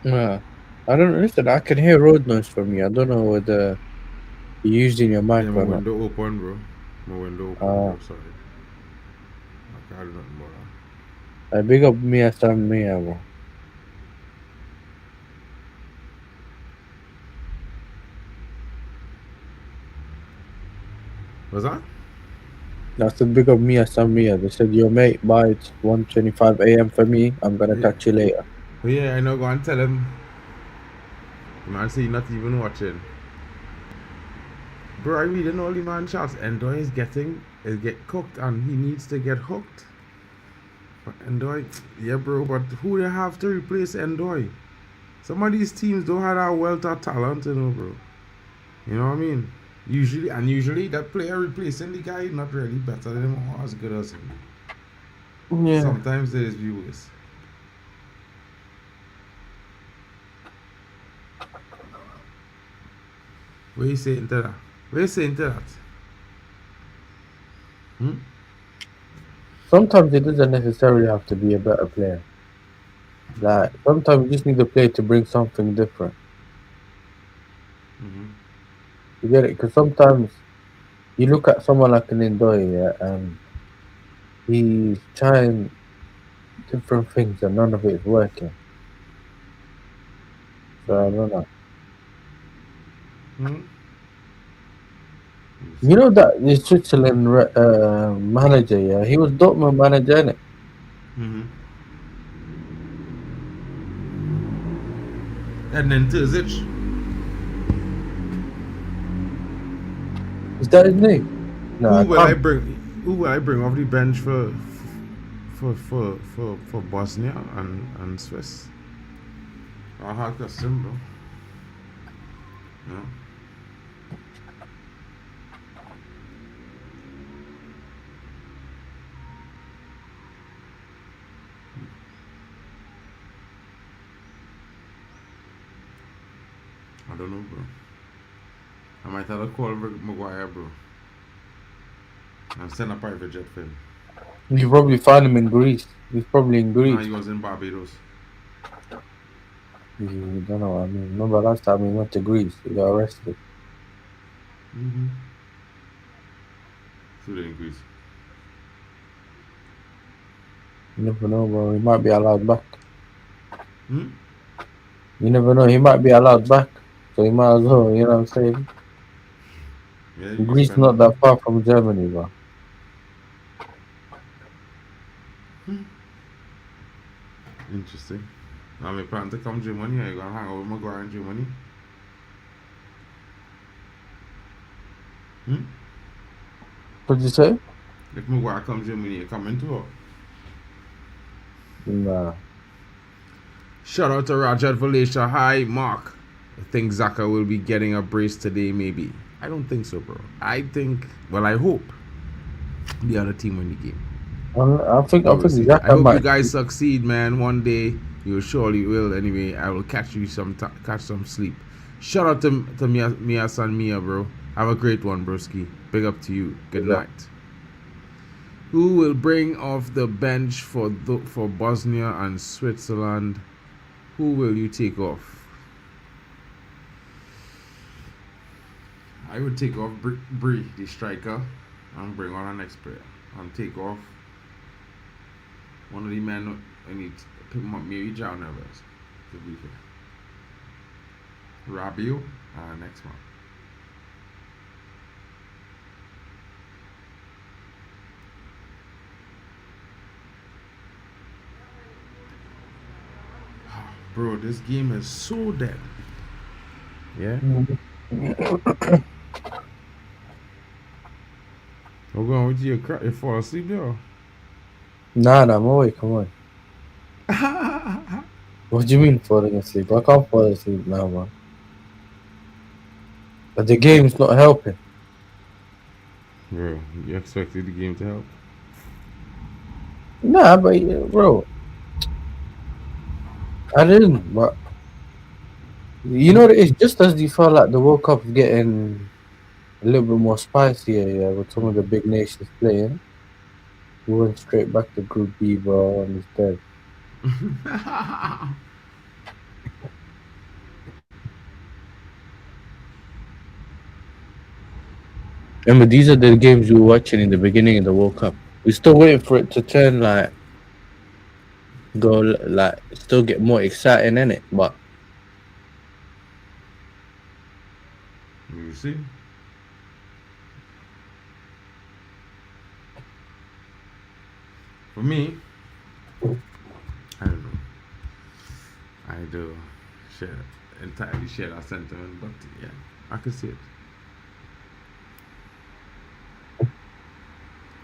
Yeah. I don't listen. I can hear road noise from you. I don't know whether you're using your mic Yeah, my or not. window open, bro. My window open, bro. Sorry. I can't do nothing more. I big up Mia San Mia, bro. What's that? I said big up Mia San Mia. They said, yo mate, bye, it's 1:25 a.m. for me. I'm gonna catch you later. But yeah, I know, go and tell him. The man say you're not even watching. Bro, I really know the man shots. Endoy is get cooked and he needs to get hooked. But Endoy, yeah bro, but who they have to replace Endoy? Some of these teams don't have that wealth of talent, you know, bro. You know what I mean? Usually that player replacing the guy is not really better than him or as good as him. Yeah. Sometimes there is viewers. What you saying to that? What you saying to that? Sometimes it doesn't necessarily have to be a better player. Like sometimes you just need a player to bring something different. You get it? Because sometimes you look at someone like an Ndoye, yeah, and he's trying different things and none of it is working. So I don't know. You know that the Switzerland manager, yeah, he was Dortmund manager, innit? And then Terzic. Is that his name? No, Who will I bring off the bench for Bosnia and Swiss? I have to assume, bro. Yeah. I don't know, bro. I might have to call Maguire, bro. And send a private jet for him. You probably find him in Greece. He's probably in Greece. Nah, he was in Barbados. You don't know what I mean. Remember last time he went to Greece, he got arrested. So they're in Greece. You never know, bro. He might be allowed back. Hmm? You never know. He might be allowed back. So he might as well, you know what I'm saying? Yeah, Greece not that far from Germany, bro. Interesting. Now me plan to come Germany. Are you gonna hang out with Maguire in Germany? What'd you say? If Maguire comes Germany, you coming too? Nah. Shout out to Rajat Valencia. Hi, Mark. I think Zaka will be getting a brace today, maybe. I don't think so, bro. I think, well, I hope the other team win the game. I think But we'll see. I Xhaka hope you might. guys succeed, man. One day you surely will. Anyway, I will catch you catch some sleep. Shout out to Mia San Mia, bro. Have a great one, broski. Big up to you. Good night. Who will bring off the bench for Bosnia and Switzerland? Who will you take off? I would take off Bree, the striker, and bring on our next player. And take off one of the men. I need to pick him up, maybe John Nevers, to be fair. Rabio, next one. Bro, this game is so dead. Yeah? We're going with you. You fall asleep there? Nah, I'm awake. Come on. What do you mean falling asleep? I can't fall asleep now, man. But the game's not helping. Bro, you expected the game to help? Nah, but bro, I didn't. But you know, it's just as you felt like the World Cup is getting a little bit more spicier, yeah, with some of the big nations playing. We went straight back to Group B, bro, and it's dead. Remember, these are the games we were watching in the beginning of the World Cup. We're still waiting for it to turn still get more exciting in it. But You see? For me, I don't know. I do entirely share that sentiment, but yeah, I can see it.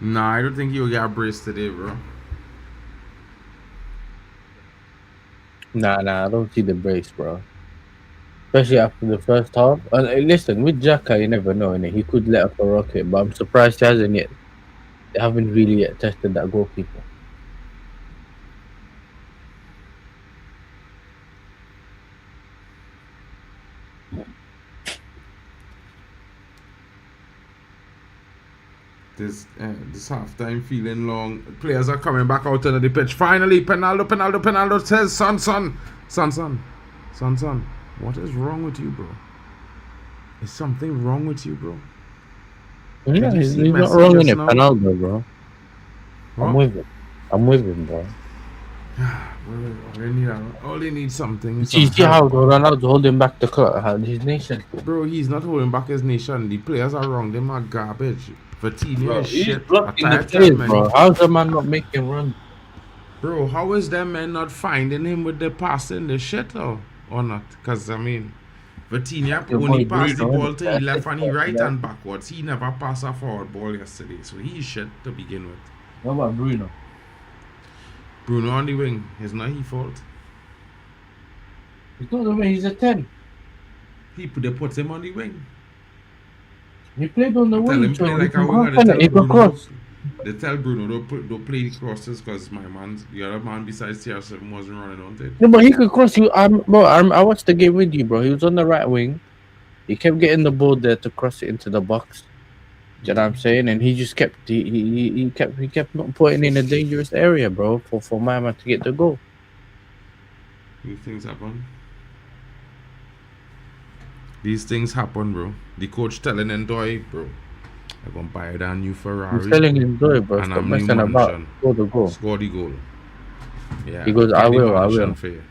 Nah, I don't think you'll get a brace today, bro. nah, I don't see the brace, bro. Especially after the first half. And listen, with Xhaka, you never know, innit? He could let off a rocket, but I'm surprised he hasn't yet. They haven't really yet tested that goalkeeper. This halftime feeling long. Players are coming back out onto the pitch. Finally, Penaldo says, son. What is wrong with you, bro? Is something wrong with you, bro? Yeah, Did you he's see not Messi wrong in just it, now? Penaldo, bro. What? I'm with him, bro. All they need something. Is You some see how help. Ronaldo's holding back the clock, his nation. Bro, he's not holding back his nation. The players are wrong. Them are garbage. Vitinha Bro, is he's shit. blocking the players, bro. How's the man not making runs? Bro, how is them men not finding him with the passing the shit or not? Because, I mean, Vitinha Your only boy passed the Bruno, ball innit? to the left and the right and backwards. He never passed a forward ball yesterday. So he's shit to begin with. What about Bruno? Bruno on the wing. It's not his fault. He's not the way, he's a 10. They put him on the wing. He played on the They tell wing, him play so he like a can winger. cross, innit? He can cross. They tell Bruno don't play the crosses because the other man besides CR7 wasn't running on it. No, but he could cross. I watched the game with you, bro. He was on the right wing. He kept getting the ball there to cross it into the box. Do you know what I'm saying? And he just kept he kept not putting in a dangerous area, bro, for my man to get the goal. These things happen. These things happen, bro. The coach telling Ndoye, bro, I'm gonna buy a new Ferrari. He's telling him, do it, bro. And Stop I'm new messing about. mansion. Score the goal. Score the goal. Yeah. He goes, get I the will. mansion for you.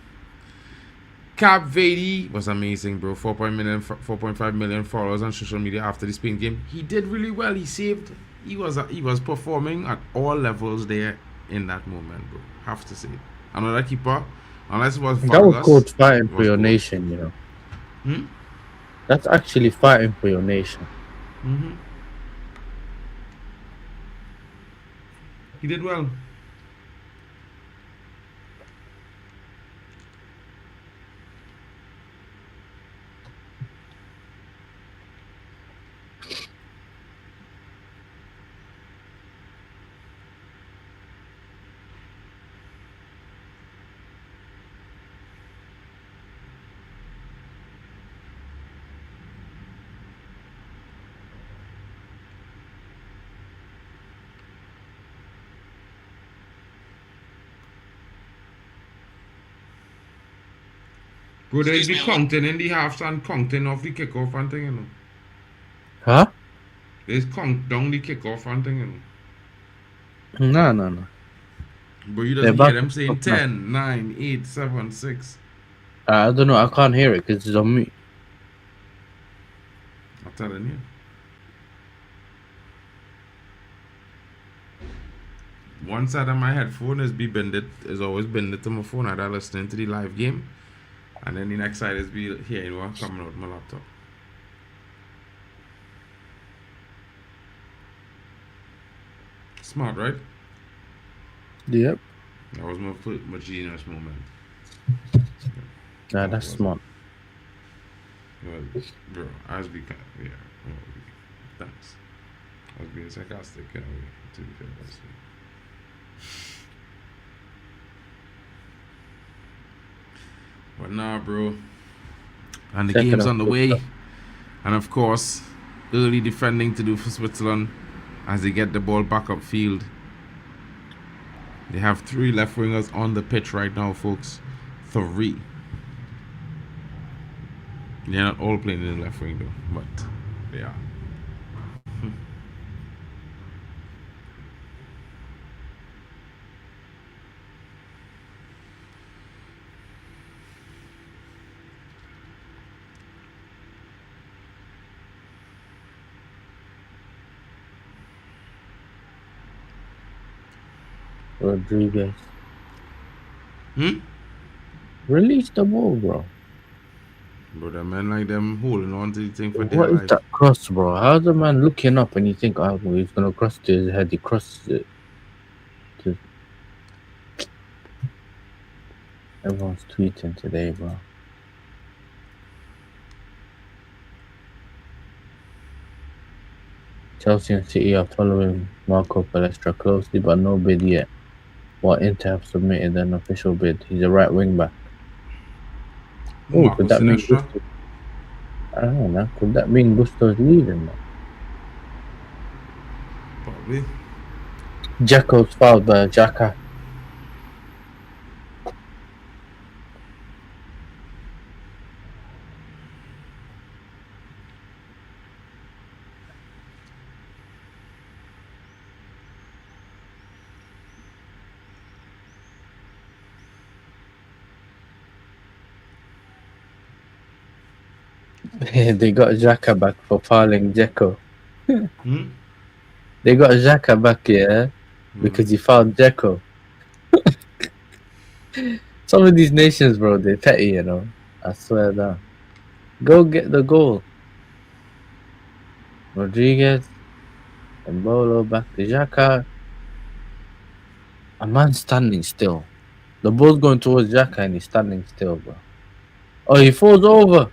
Cap Vedi was amazing, bro. 4.5 million followers on social media after the Spain game. He did really well. He saved. He was performing at all levels there in that moment, bro. Have to say. Another keeper, unless it was Vargas, That was called fighting for was your good. nation, you know. That's actually fighting for your nation. He did well. Bro, they'd be counting in the halves and counting off the kickoff and thing, you know. Huh? They count down the kickoff and thing, you No, know. no, no. But you They're doesn't hear about them to saying stop now. 10, 9, 8, 7, 6. I don't know. I can't hear it because it's on mute. I'm telling you. One side of my headphone is always bended to my phone. I'd listening to the live game. And then the next side is be hearing what coming out my laptop. Smart, right? Yep. That was my genius moment. Nah, that's smart. Well, bro, I was being yeah. Well, thanks. I was being sarcastic, to be fair. But nah, bro. And the Check it game's out. on the way. And of course, early defending to do for Switzerland as they get the ball back upfield. They have 3 left wingers on the pitch right now, folks. 3. They're not all playing in the left wing though, but they are. Rodriguez. Release the ball, bro. Bro, the men like them holding on to the thing for dear What is life. that cross, bro? How's the man looking up and you think, oh, well, he's gonna cross to his head? He crosses it. Everyone's tweeting today, bro. Chelsea and City are following Marco Palestra closely, but no bid yet. While Inter have submitted an official bid. He's a right wing back. Oh, could that mean Sinestra? Gusto? I don't know, man. Could that mean Gusto's leaving, man? Probably. Jacko's fouled by Xhaka. They got Xhaka back for fouling Dzeko. They got Xhaka back, yeah, because he fouled Dzeko. Some of these nations, bro, they're petty, you know. I swear that. Go get the goal. Rodriguez. Mbolo back to Xhaka. A man standing still. The ball's going towards Xhaka and he's standing still, bro. Oh, he falls over.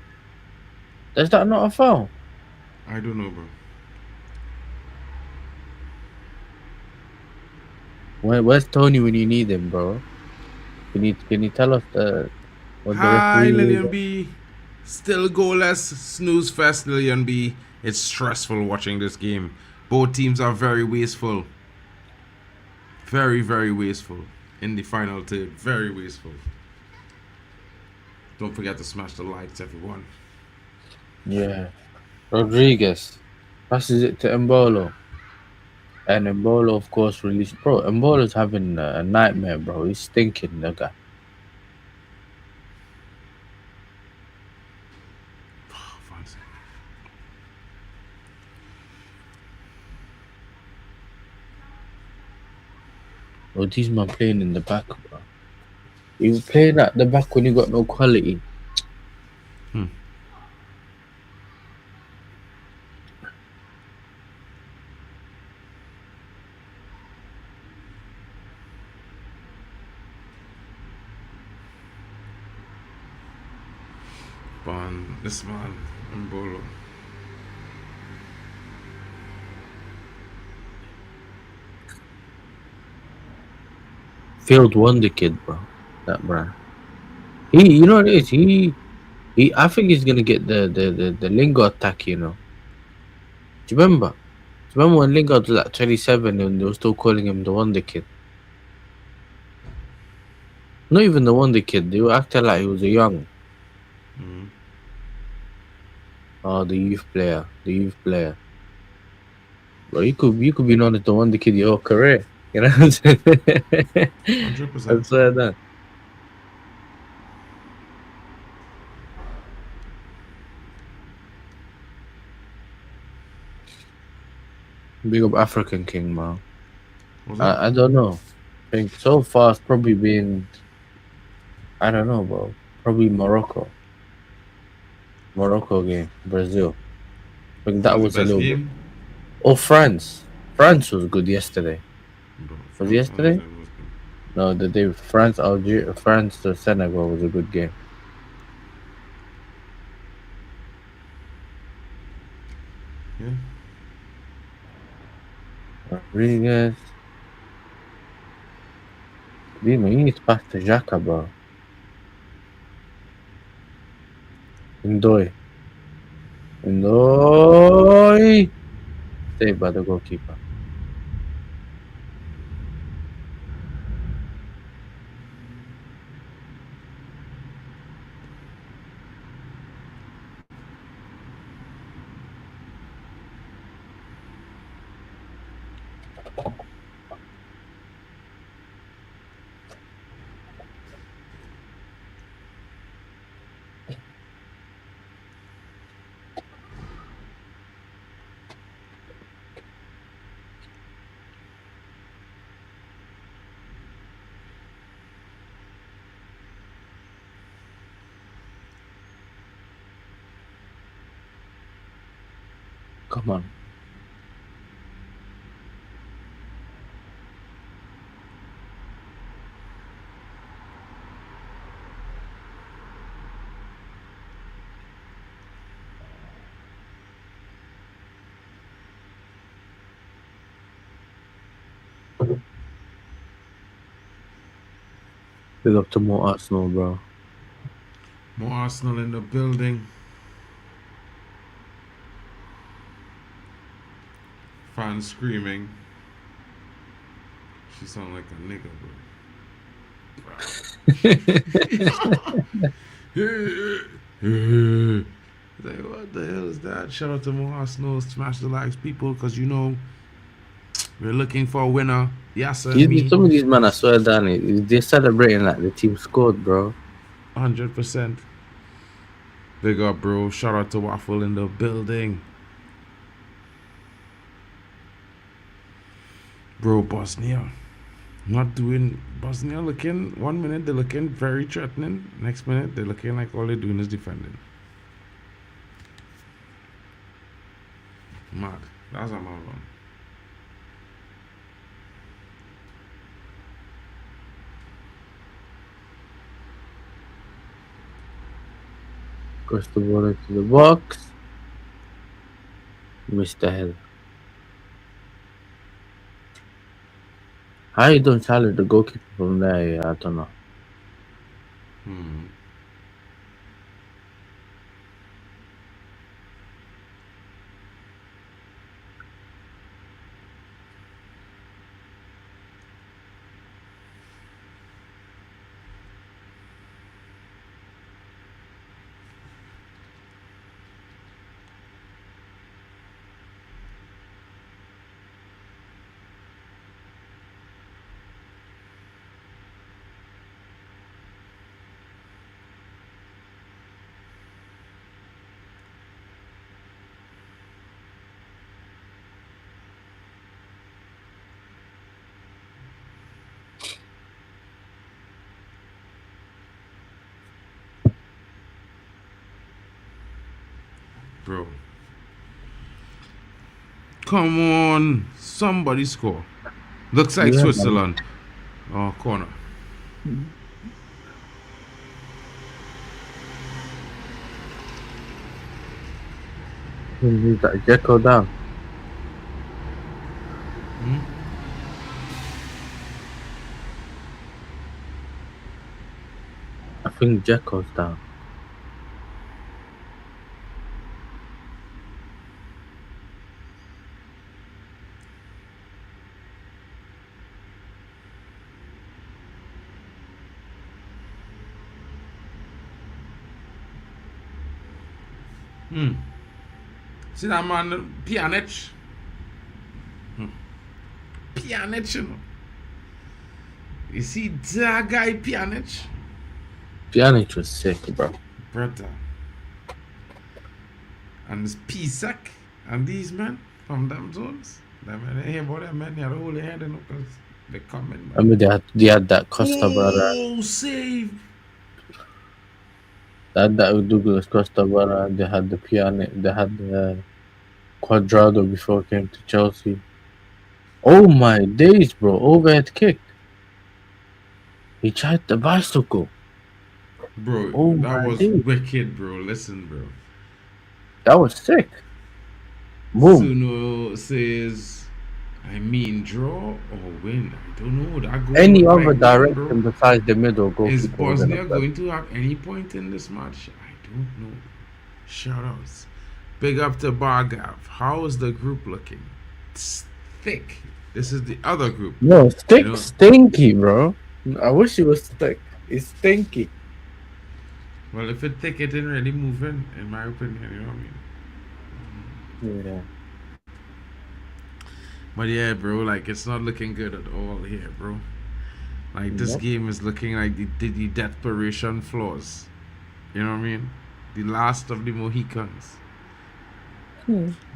Is that not a foul? I don't know, bro. Where's Tony when you need him, bro? Can you tell us what the Hi, referee? Lillian B. Still goalless. Snooze fest, Lillian B. It's stressful watching this game. Both teams are very wasteful. Very, very wasteful. In the final third. Very wasteful. Don't forget to smash the likes, everyone. Yeah. Rodriguez passes it to Mbolo. And Mbolo, of course, released. Bro, Mbolo's having a nightmare, bro. He's stinking, the guy. Oh, these man playing in the back, bro. You were playing at the back when you got no quality. This man, Mbolo. Field wonder kid, bro. That bro. You know what it is? I think he's gonna get the Lingard attack, you know. Do you remember? When Lingard was like 27 and they were still calling him the wonder kid? Not even the wonder kid. They were acting like he was a young. Oh, the youth player. The youth player. Bro, you could be known as the wonder kid your whole career. You know what I'm saying? 100%. I swear that. Big up African King, man. What's that? I don't know. I think so far it's probably been, I don't know, bro. Probably Morocco. Morocco game, Brazil. I think that That's was the a best little bit. game? Oh, France. France was good yesterday. Bro, Was it France, yesterday? Algeria was good. No, the day France, Algeria, France to Senegal was a good game. Yeah. Rodriguez. Dima, you need to pass to Xhaka, bro. Ndoye. Ndoye. Saved by the goalkeeper. Come on. Big up to more Arsenal, bro. More Arsenal in the building. Fans screaming. She sound like a nigga, bro. Like, what the hell is that? Shout out to more Arsenal. Smash the likes, people, because you know we're looking for a winner. Yasser, Some me, of these men, I swear, Danny, they're celebrating like the team scored, bro. 100%. Big up, bro. Shout out to Waffle in the building. Bro, Bosnia. Not doing Bosnia looking 1 minute they're looking very threatening. Next minute they're looking like all they're doing is defending. Mad. That's a mad one. Cross the ball into the box. Missed the header. How you don't challenge the goalkeeper from there? Yeah, I don't know. Bro. Come on. Somebody score. Looks like Yeah, man. Switzerland. Oh, corner. Leave that Jacko down. I think Jacko's down. See that man, Pjanic? Pjanic, you know. You see that guy, Pjanic? Pjanic was sick, bro. Brother. And this Pisak and these men from them zones. Them men, hey, boy, them men, they had to hold their head, you know, because they come in, man. I mean, they had that Costa brother. Oh, save. They had that Douglas Costa brother. They had the Pjanic. They had the Quadrado before he came to Chelsea. Oh my days, bro. Overhead kick. He tried the bicycle. Bro, Oh that my was days. wicked, bro. Listen, bro. That was sick. Boom. Suno says, I mean, draw or win. I don't know. That goal Any looked other like win, direction bro. besides the middle Is goalkeeper was Bosnia gonna going to have any point in this match? I don't know. Shout outs. Big up to Bargav. How is the group looking? It's thick. This is the other group. No, You know, stinky, bro. I wish it was thick. It's stinky. well, if it's thick, it didn't really move in my opinion. You know what I mean? Yeah. But yeah, bro, like it's not looking good at all here, bro. Like this Nope. game is looking like the desperation flaws. You know what I mean? The last of the Mohicans.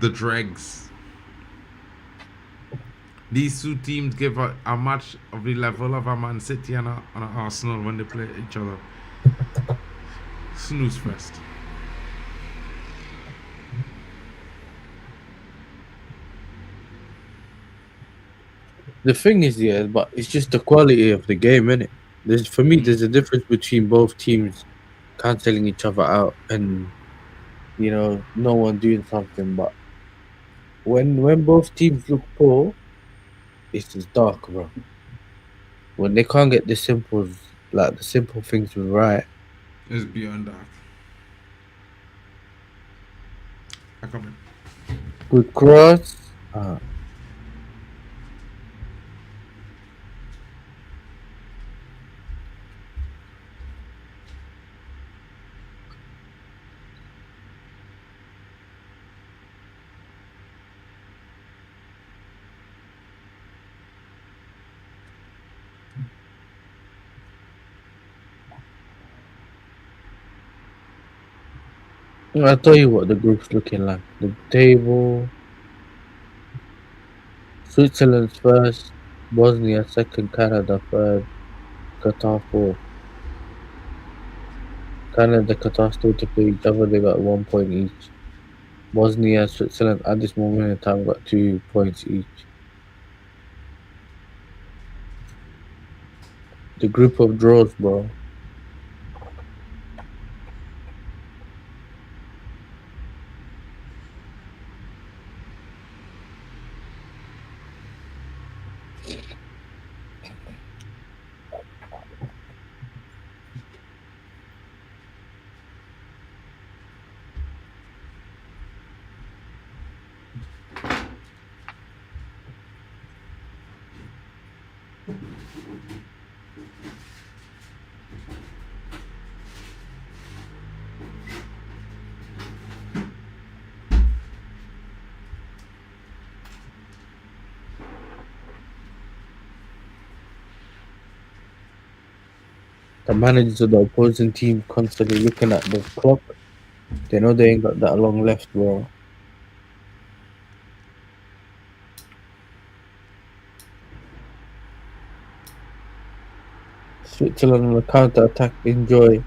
The dregs. These two teams give a match of the level of a Man City and a Arsenal when they play each other. Snooze fest. The thing is, yeah, but it's just the quality of the game, innit? For me, there's a difference between both teams cancelling each other out and, you know, no one doing something. But when both teams look poor, it's just dark, bro. When they can't get the simple things right. It's beyond that. I come in. Good cross. I'll tell you what the group's looking like. The table: Switzerland's first, Bosnia second, Canada third, Qatar fourth. Canada, Qatar still to play each other. They got 1 point each. Bosnia, Switzerland at this moment in time got 2 points each. The group of draws, bro. The managers of the opposing team constantly looking at the clock. They know they ain't got that long left, bro. Switzerland on the counter attack. Enjoy.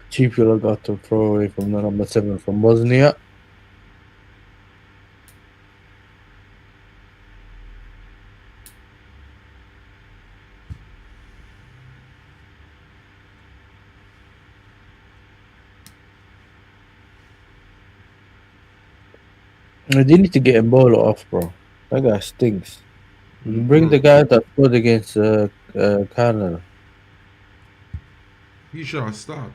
Chipula got to throw away from the number 7 from Bosnia. They need to get Ebola off, bro. That guy stinks. Bring the guy that scored against Canada. He should start.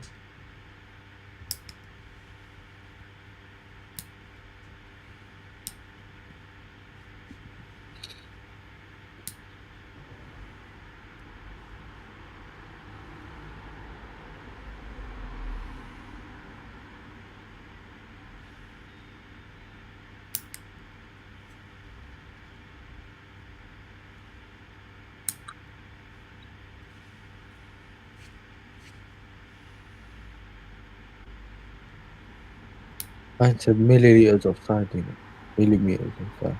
I said milliliters of sardine. Millimeters of sardine.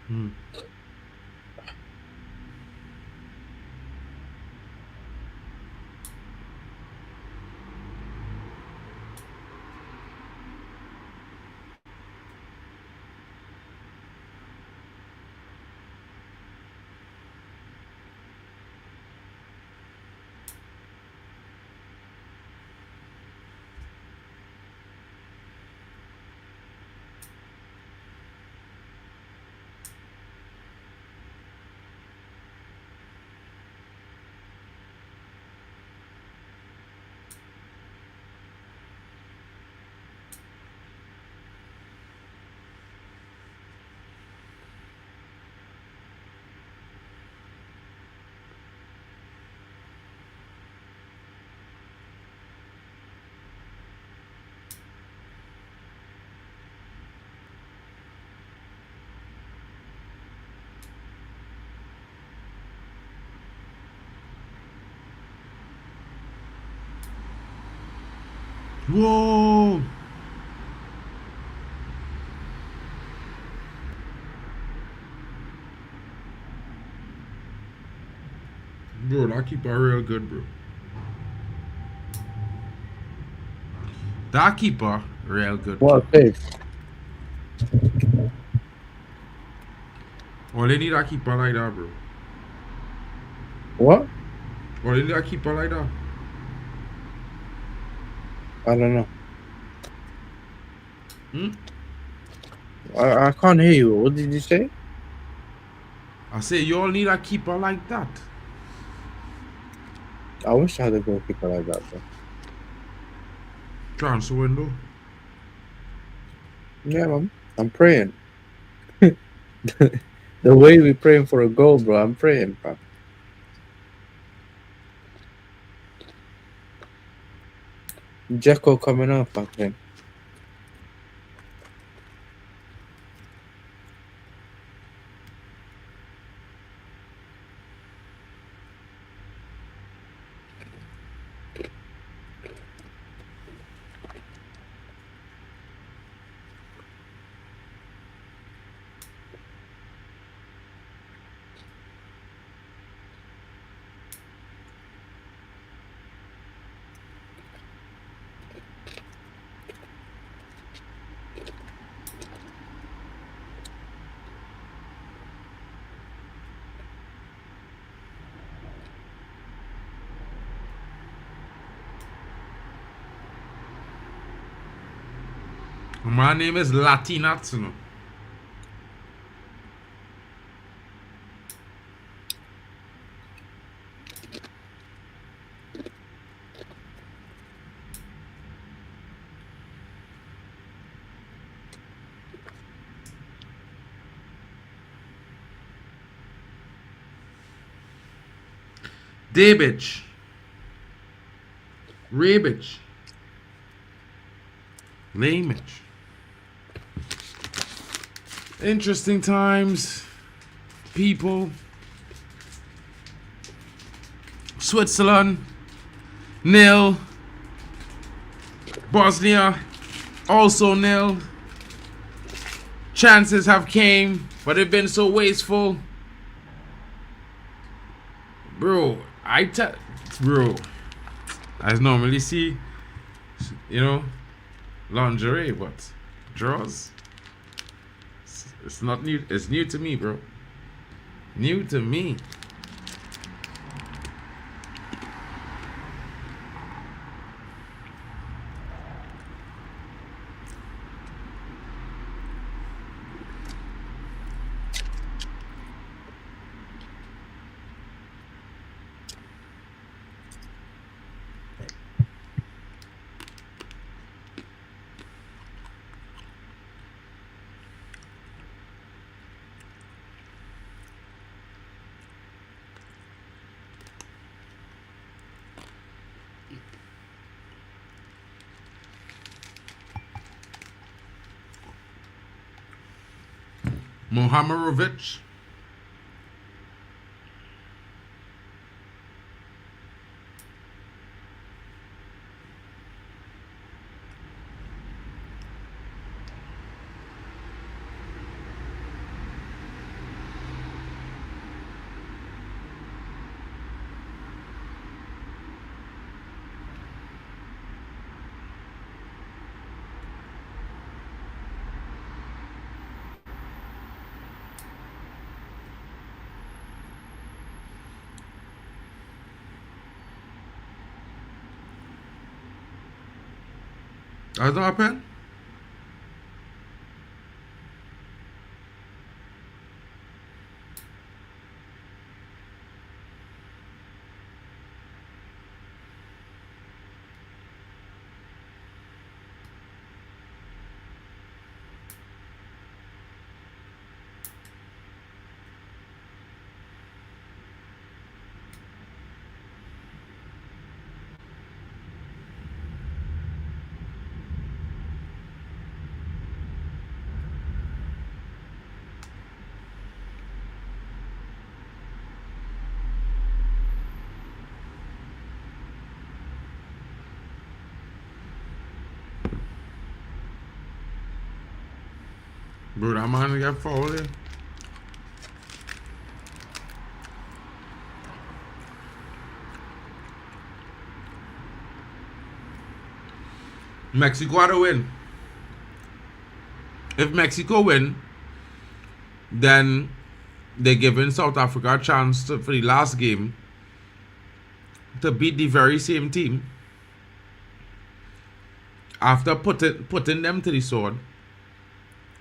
Hmm. Whoa! Bro, that keeper real good, bro. That keeper real good. What a save. Oh, they need that keeper like that, bro. What? Oh, they need that keeper like that. I don't know. Hmm? I can't hear you. What did you say? I say you all need a keeper like that. I wish I had a goalkeeper like that, bro. Transfer window. Yeah, man. I'm praying. The way we praying for a goal, bro. I'm praying, bro. Jacko coming up back then. My name is Latinatsuno. Dabic. Rebic. Lamich. Interesting times. People. Switzerland. Nil. Bosnia. Also nil. Chances have came, but they've been so wasteful. Bro, bro, I normally see, lingerie, but draws. It's not new. It's new to me, bro. New to me. Mohamerovic. Has that happened? Bro, that man got fouled in. Mexico had to win. If Mexico win, then they're giving South Africa a chance for the last game to beat the very same team after putting them to the sword,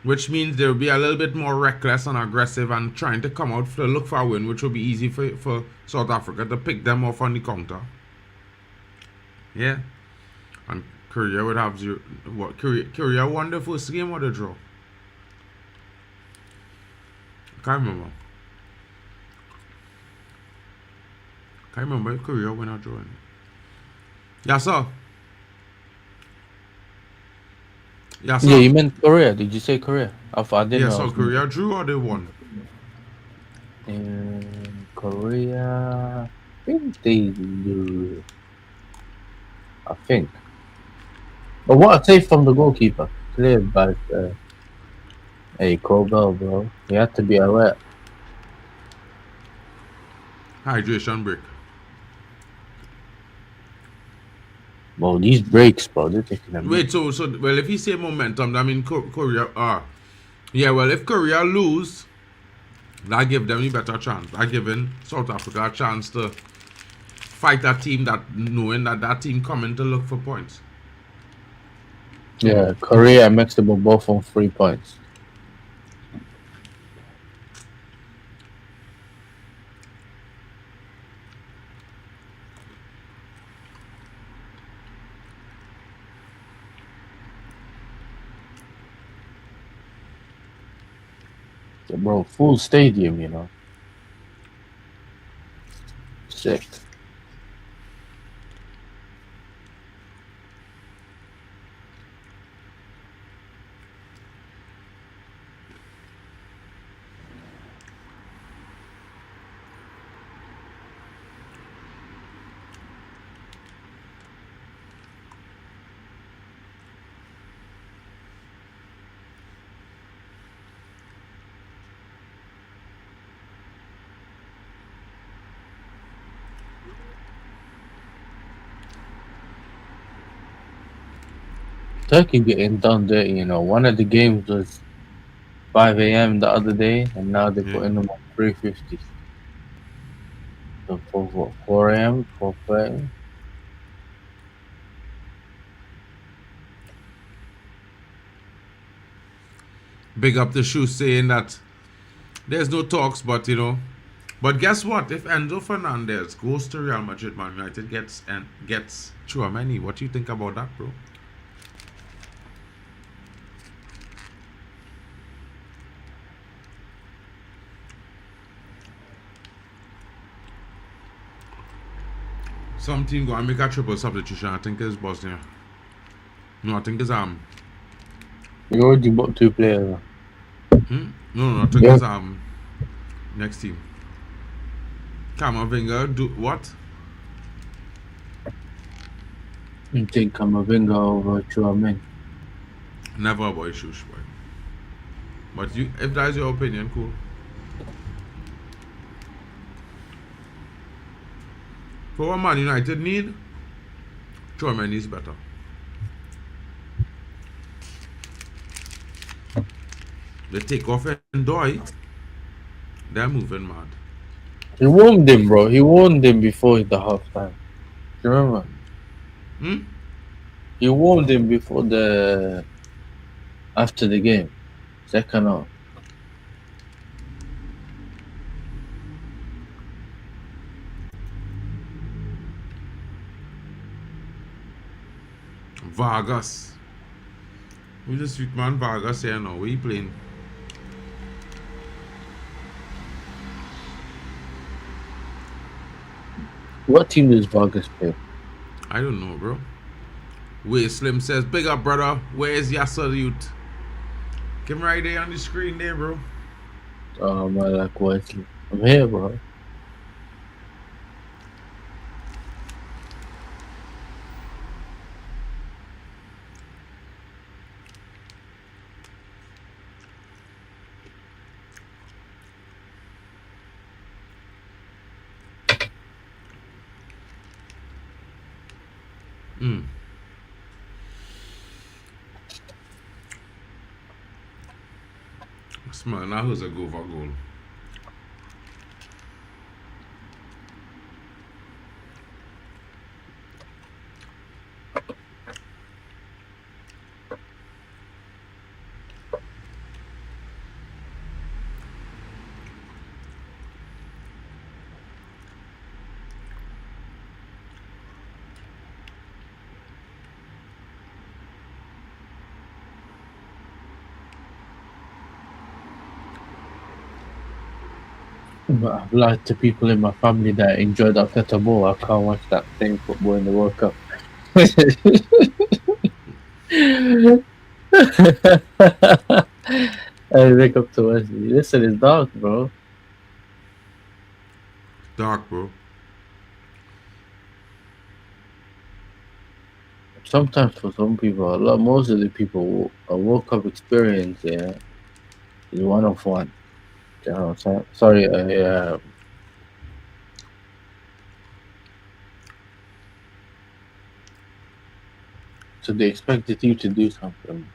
which means they'll be a little bit more reckless and aggressive and trying to come out to look for a win, which will be easy for South Africa to pick them off on the counter. Yeah. And Korea would have zero. What? Korea won the first game or the draw? I can't remember. Can't remember if Korea win or draw. Yeah, sir. Yeah, Yeah, you meant Korea. Did you say Korea? I didn't yeah, know. so Korea drew or they won? In Korea, I think they do. I think. But what a save from the goalkeeper. Cleared by hey, Cobell, bro. You have to be alert. Hydration break. Well, these breaks, bro, they're taking them. Wait, so well, if you say momentum, I mean Korea. Yeah, well, if Korea lose, that give them a better chance. That giving South Africa a chance to fight that team, that knowing that team coming to look for points. Yeah, Korea and Mexico both on 3 points. So, bro, full stadium, you know. Sick. Turkey getting done dirty, you know. One of the games was 5 a.m. the other day, and now they're putting them on 3:50. So for what, 4 a.m., 4:30? Big up the shoe saying that there's no talks, but you know. But guess what? If Enzo Fernandez goes to Real Madrid, Man United gets Chouameni. What do you think about that, bro? Some team go and make a triple substitution. I think it's Bosnia. No, I think it's You already bought 2 players. Hmm? No, I think Yeah. it's next team. Kamavinga do what? You think Kamavinga over Chouameni? Never about Shush, boy. But you, if that's your opinion, cool. For what Man United need, Chouameni is better. They take off and die. They're moving mad. He warned him, bro. He warned him before the half time. Do you remember? Hmm? He warned him before after the game. Second half. Vargas. Who's the sweet man Vargas here now? Where he playing? What team does Vargas play? I don't know, bro. Wait, Slim says, big up, brother. Where's Yasser youth? Come right there on the screen there, bro. Oh, my like Wesley. I'm here, bro. Mm. Smell now who's a go for goal. But I've lied to people in my family that enjoyed Arteta ball. I can't watch that same football in the World Cup. I wake up to Wesley. Listen, it's dark, bro. Dark, bro. Sometimes for some people, most of the people, a World Cup experience, yeah, is one of one. You know what I'm saying? Sorry, so they expect the team to do something.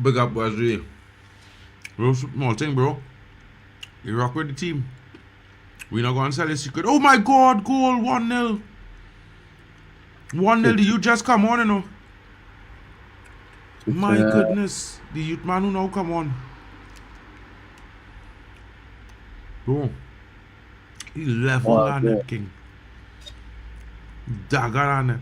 Big up, Wesley. Real small thing, bro. You rock with the team. We not gonna sell a secret. Oh my god, goal 1-0. 1-0, the youth just come on, you know. My goodness. The youth man who now come on. Bro. He level Wow, on yeah. it, king. Dagger on it.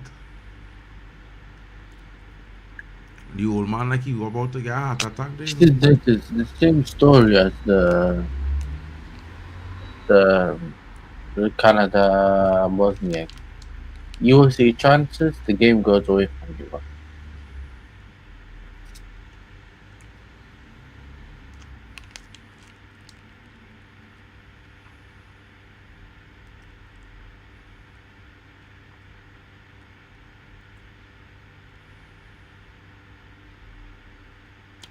The old man like he about to get a heart attack there. You know? This is the same story as the Canada Bosnia. You see chances, the game goes away from you.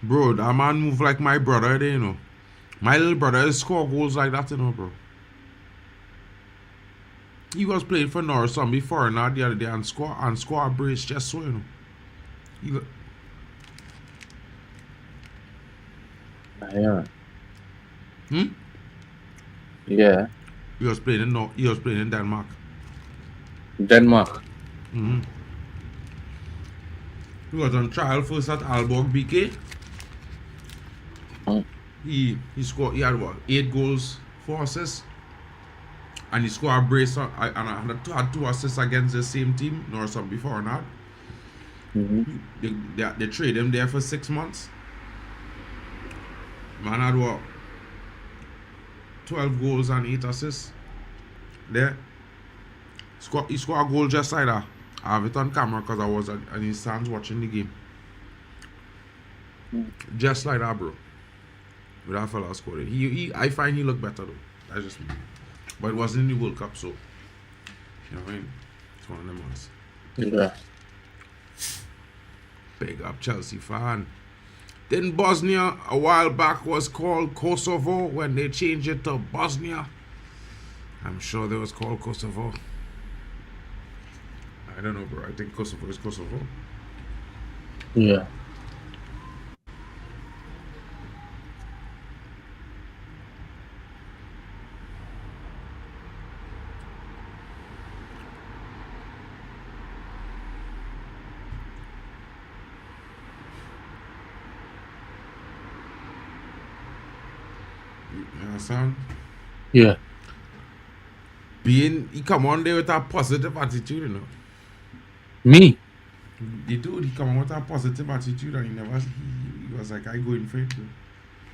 Bro, that man move like my brother there, you know. My little brother score goals like that, you know, bro. He was playing for North Sun before now the other day and score a brace just so, you know. Yeah. Hmm? Yeah. He was playing in Denmark. Denmark. Mm-hmm. He was on trial first at Aalborg BK. He had what, 8 goals, 4 assists. And he scored a brace and had 2 assists against the same team, North Sun before now. They traded him there for 6 months. Man had what, 12 goals and 8 assists. There. He scored a goal just like that. I have it on camera because I was at his stands watching the game. Just like that, bro. With that fella scored it. I find he looked better though. That's just me. But it wasn't in the World Cup, so you know what I mean? It's one of them ones. Yeah. Big up Chelsea fan. Then Bosnia a while back was called Kosovo when they changed it to Bosnia. I'm sure they was called Kosovo. I don't know, bro. I think Kosovo is Kosovo. Yeah. You understand? Yeah. He come on there with a positive attitude, you know. Me? The dude, he come on with a positive attitude and he was like, I go in for it, bro.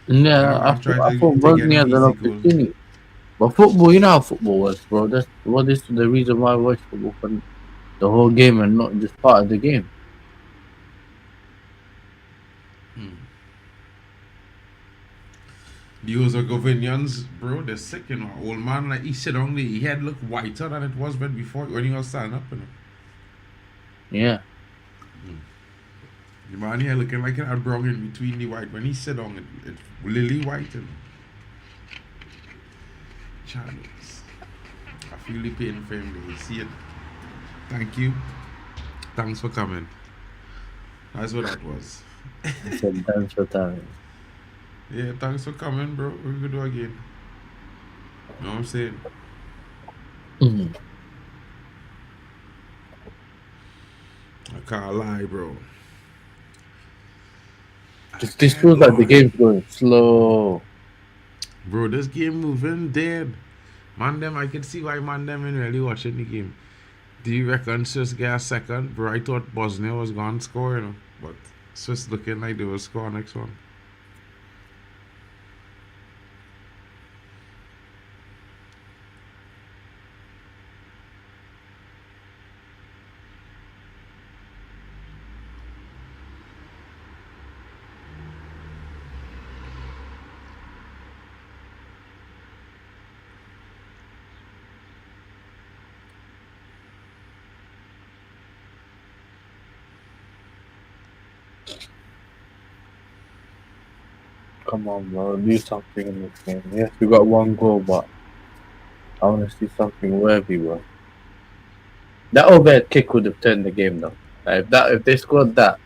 Yeah, I'm trying I to thought take Bosnia any had an easy goals. opportunity. But football, you know how football works, bro. That's what is the reason why I watch football for the whole game and not just part of the game. The Herzegovinians, bro, they're sick, you know. Old man, like, he sit down there, his head look whiter than it was when he was standing up, you know. Yeah. The man here looking like it had brown in between the white. When he sit down, it's lily white, you know. Charles. I feel the pain for him, you see it. Thank you. Thanks for coming. That's what that was. I said thanks for time. Yeah, thanks for coming, bro. We're gonna do again. You know what I'm saying? Mhm. I can't lie, bro. This feels like the game's going slow. Bro, this game moving dead. Man, them, I can see why man, them ain't really watching the game. Do you reckon Swiss get a second? Bro, I thought Bosnia was going to score, you know. But Swiss looking like they will score next one. Come on, bro. Do something in this game. Yes, we got one goal, but I want to see something worthy, bro. That overhead kick would have turned the game, though. Like, if they scored that,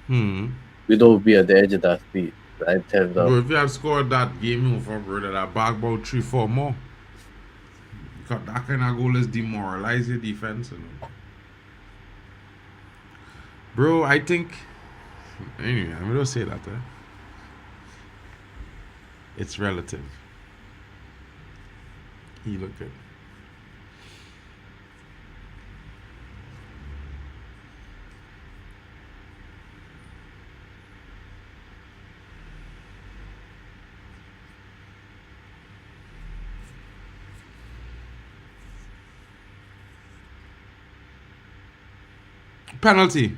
we'd all be at the edge of that seat. I tell you, Bro, if you had scored that game over, bro, that I back about 3-4 more. Because that kind of goal is demoralize your defense, you know. Bro, I think. Anyway, I'm gonna say that, It's relative. He look good. Penalty.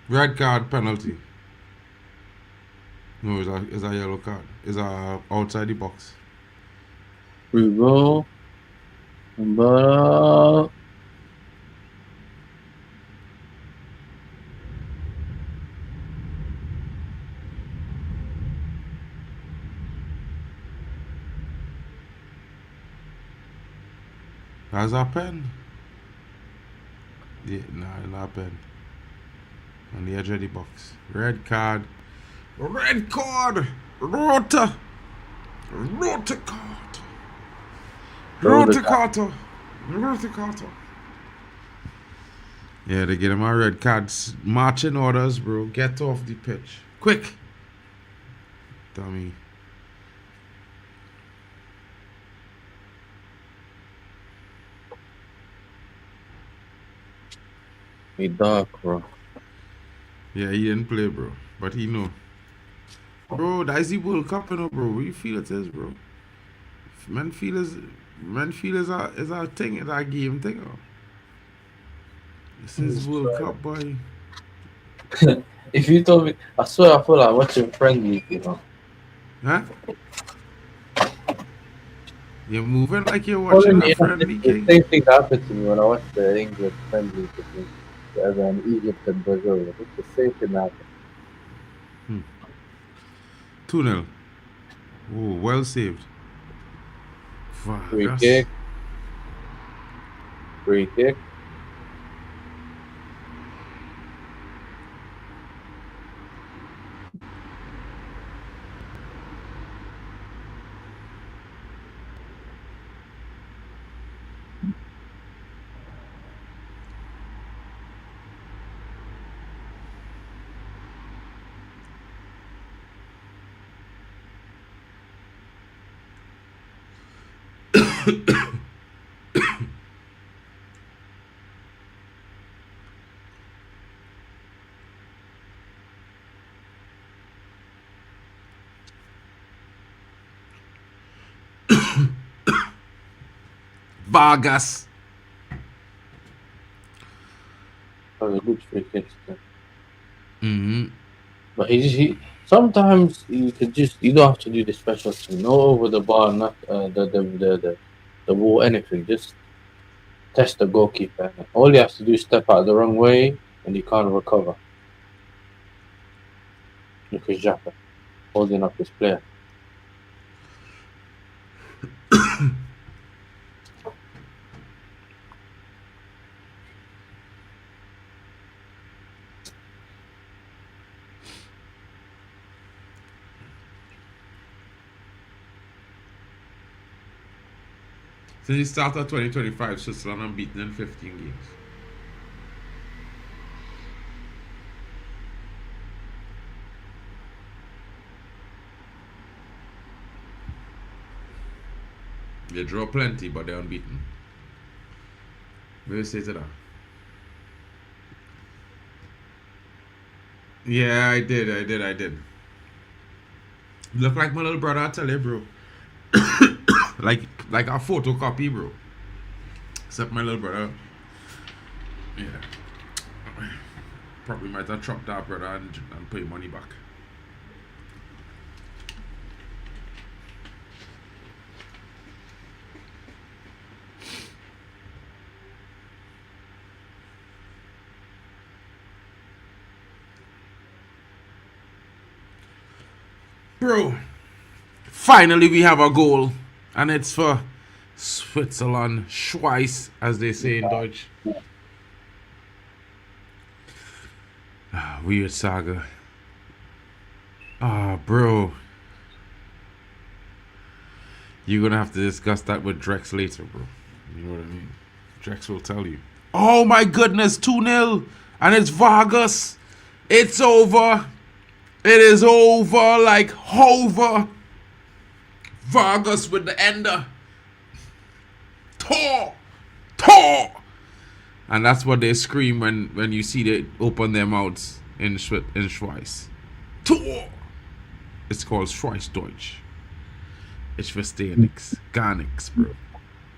Red card, penalty. No, it's a yellow card. It's outside the box. we go. But That's a pen. Yeah, nah, not a pen. On the edge of the box. Red card. Red card! Rota! Rota card! Rota card! Rota card! Yeah, they get him a red card. Marching orders, bro. Get off the pitch. Quick! Dummy. we dark, bro. Yeah, he didn't play, bro. But he know. Bro, that's the World Cup, you know, bro. What you feel it is, bro? Men feel is a thing, it's a game thing, oh. This is World Cup, boy. If you told me, I swear I feel like watching friendly, you know. Huh? You're moving like you're watching a friendly The game. same thing happened to me when I watched the England friendly between Egypt and Brazil. It's the same thing happened. 2-0. Oh, well saved. Free Vargas. kick. Free kick. Vargas. That was a good free kick. Mm-hmm. But he sometimes you don't have to do the special thing. No over the bar, not the wall, anything. Just test the goalkeeper. All you have to do is step out the wrong way and you can't recover. Look at Xhaka holding up his player. Since the start of 2025, Switzerland unbeaten in 15 games. They draw plenty, but they're unbeaten. What do you say to that? Yeah, I did. Look like my little brother, I tell you, bro. like a photocopy, bro. Except my little brother. Yeah. Probably might have chopped that brother and pay money back. Bro, finally we have a goal, and it's for Switzerland. Schweiss, as they say in Deutsch. Weird saga. Bro. You're gonna have to discuss that with Drex later, bro. You know what I mean? Drex will tell you. Oh my goodness, 2-0. And it's Vargas. It's over. It is over like Hover. Vargas with the ender. Tor! And that's what they scream when you see they open their mouths in Schweiz. Tor! It's called Schweizdeutsch. Ich verstehe nix. Gar nix, bro.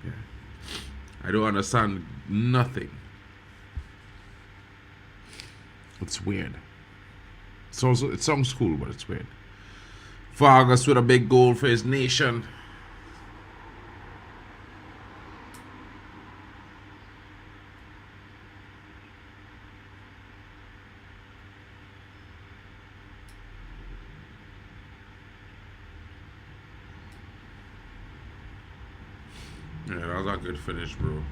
Yeah. I don't understand nothing. It's weird. It sounds cool, but it's weird. Vargas with a big goal for his nation. Yeah, that was a good finish, bro.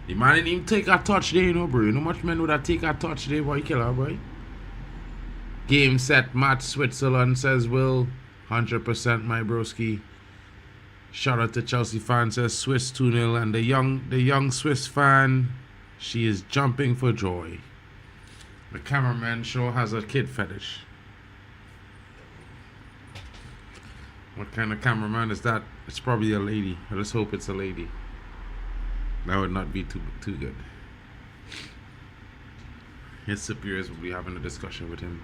The man didn't even take a touch there, you know, bro. You know much men would have take a touch there, boy. Killer, boy. Game, set, match, Switzerland, says Will. 100% my broski. Shout out to Chelsea fan, says Swiss 2-0. And the young Swiss fan, she is jumping for joy. The cameraman sure has a kid fetish. What kind of cameraman is that? It's probably a lady. I just hope it's a lady. That would not be too good. His superiors will be having a discussion with him.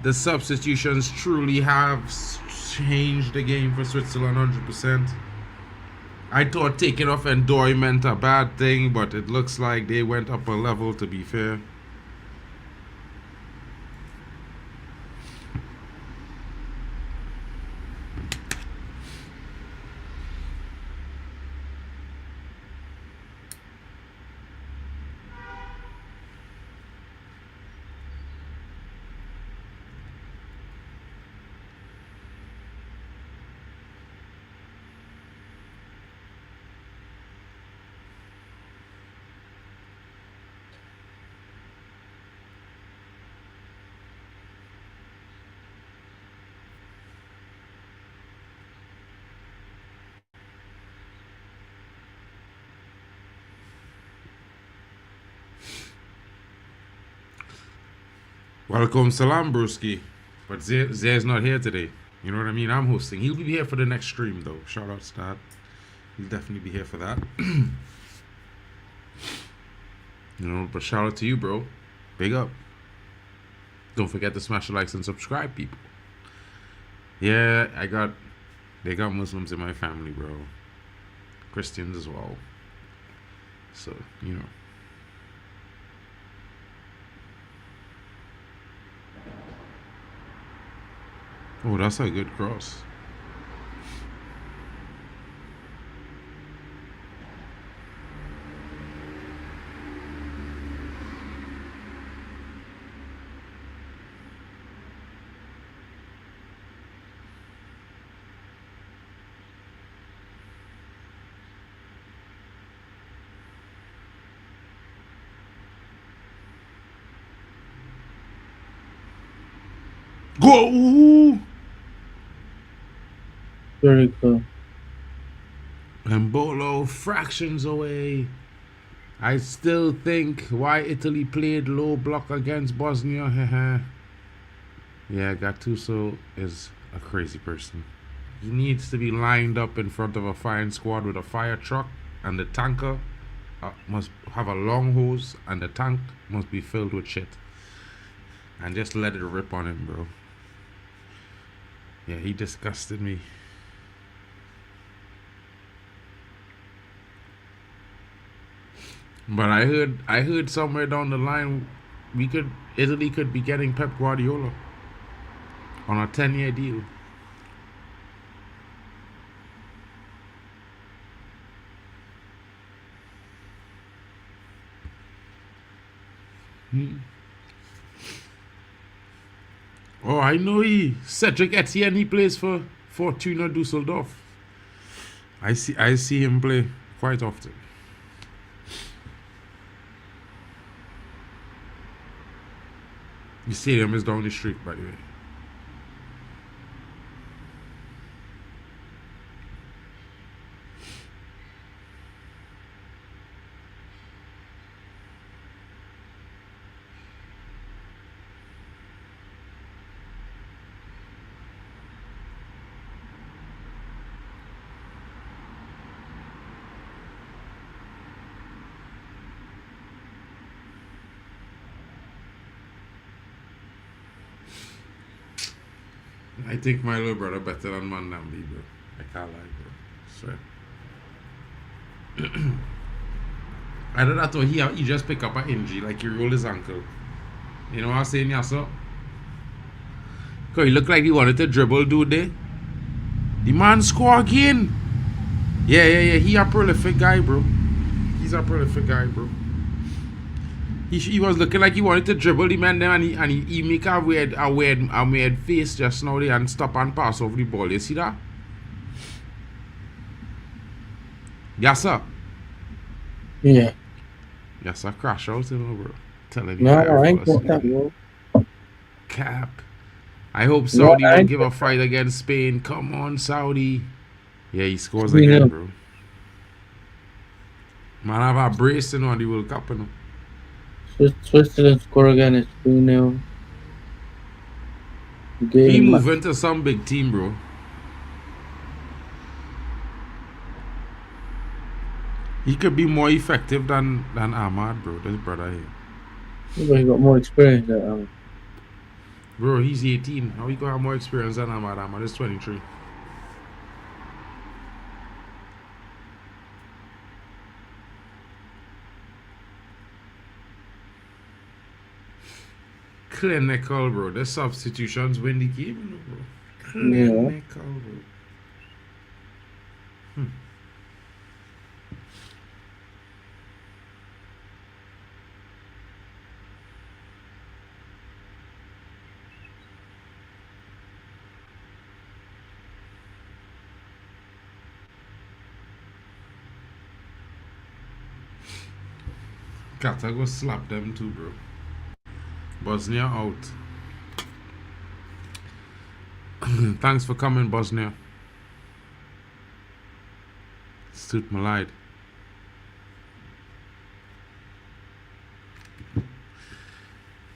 The substitutions truly have changed the game for Switzerland 100%. I thought taking off Endoi meant a bad thing, but it looks like they went up a level, to be fair. Welcome, Salam Broski. But Zer's not here today. You know what I mean? I'm hosting. He'll be here for the next stream, though. Shout out to that. He'll definitely be here for that. You know, but shout out to you, bro. Big up. Don't forget to smash the likes and subscribe, people. Yeah, they got Muslims in my family, bro. Christians as well. So, you know. Oh, that's a good cross. Go! Ooh. Very cool. And Bolo fractions away. I still think why Italy played low block against Bosnia. Yeah, Gattuso is a crazy person. He needs to be lined up in front of a firing squad with a fire truck, and the tanker must have a long hose, and the tank must be filled with shit. And just let it rip on him, bro. Yeah, he disgusted me. But I heard somewhere down the line Italy could be getting Pep Guardiola on a 10-year deal. Oh, I know Cedric Etienne, he plays for Fortuna Dusseldorf. I see him play quite often. The stadium is down the street, by the way. I think my little brother better than Mandambi, bro. I can't lie, bro. Swear. I don't know thought he just pick up an injury, like he rolled his ankle. You know what I'm saying, Yasser? Cause he looked like he wanted to dribble, dude. There. The man score again. Yeah. He a prolific guy, bro. He's a prolific guy, bro. He was looking like he wanted to dribble the man there, and he make a weird face just now there and stop and pass over the ball. You see that? Yes, sir. Yeah. Yes, sir. Crash out, you know, bro. Telling you. No, I ain't got that, bro. Cap. I hope Saudi will give a fight against Spain. Come on, Saudi. Yeah, he scores again, bro. Man, I have a brace on the World Cup, you know. Switzerland score again. It's 2-0. He move into some big team, bro. He could be more effective than Ahmad, bro. This brother here. Yeah, but he got more experience than Ahmad. Bro, he's 18. How he gonna have more experience than Ahmad? Ahmad is 23. clinical, bro. The substitutions win the game, you know, bro. Yeah. Clinical, bro. Qatar go slap them too, bro. Bosnia out. Thanks for coming, Bosnia. Stoot my light.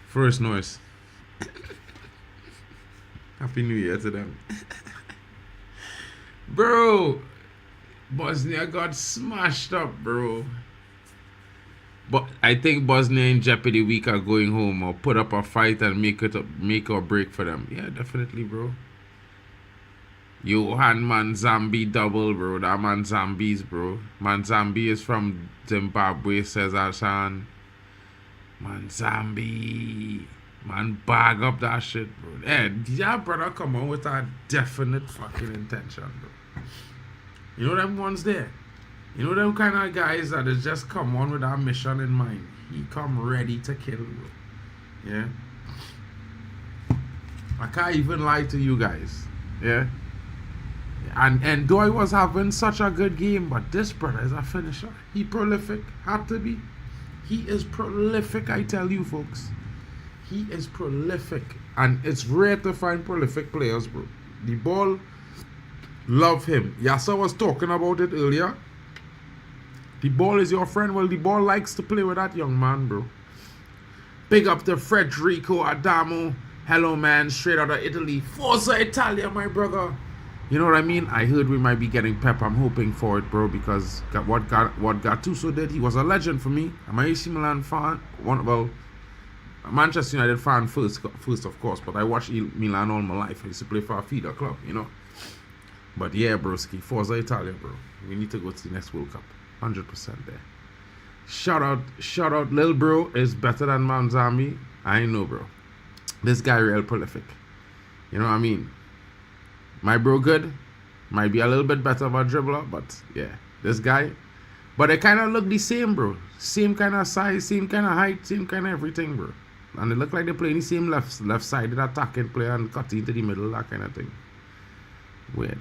First noise. Happy New Year to them. Bro, Bosnia got smashed up, bro. But I think Bosnia in jeopardy week are going home or put up a fight and make or break for them. Yeah, definitely, bro. Johan Manzambi double, bro. That Manzambi's, bro. Manzambi is from Zimbabwe, says Ashan. Manzambi. Man, bag up that shit, bro. Yeah, brother, come on with a definite fucking intention, bro. You know them ones there? You know them kind of guys that is just come on with that mission in mind. He come ready to kill, bro. Yeah? I can't even lie to you guys. Yeah? And though I was having such a good game, but this brother is a finisher. He prolific. Had to be. He is prolific, I tell you, folks. He is prolific. And it's rare to find prolific players, bro. The ball, love him. Yasser was talking about it earlier. The ball is your friend. Well, the ball likes to play with that young man, bro. Big up to Federico Adamo. Hello, man. Straight out of Italy. Forza Italia, my brother. You know what I mean? I heard we might be getting Pep. I'm hoping for it, bro, because what Gattuso did, he was a legend for me. I'm a AC Milan fan. Well, a Manchester United fan first, of course, but I watched Milan all my life. I used to play for a feeder club, you know. But yeah, broski, Forza Italia, bro. We need to go to the next World Cup. 100% there. Shout out, Lil Bro is better than Manzami. I know, bro. This guy real prolific. You know what I mean? My bro good. Might be a little bit better of a dribbler, but yeah, this guy. But they kind of look the same, bro. Same kind of size, same kind of height, same kind of everything, bro. And they look like they're playing the same left-sided attacking player and cutting into the middle, that kind of thing. Weird.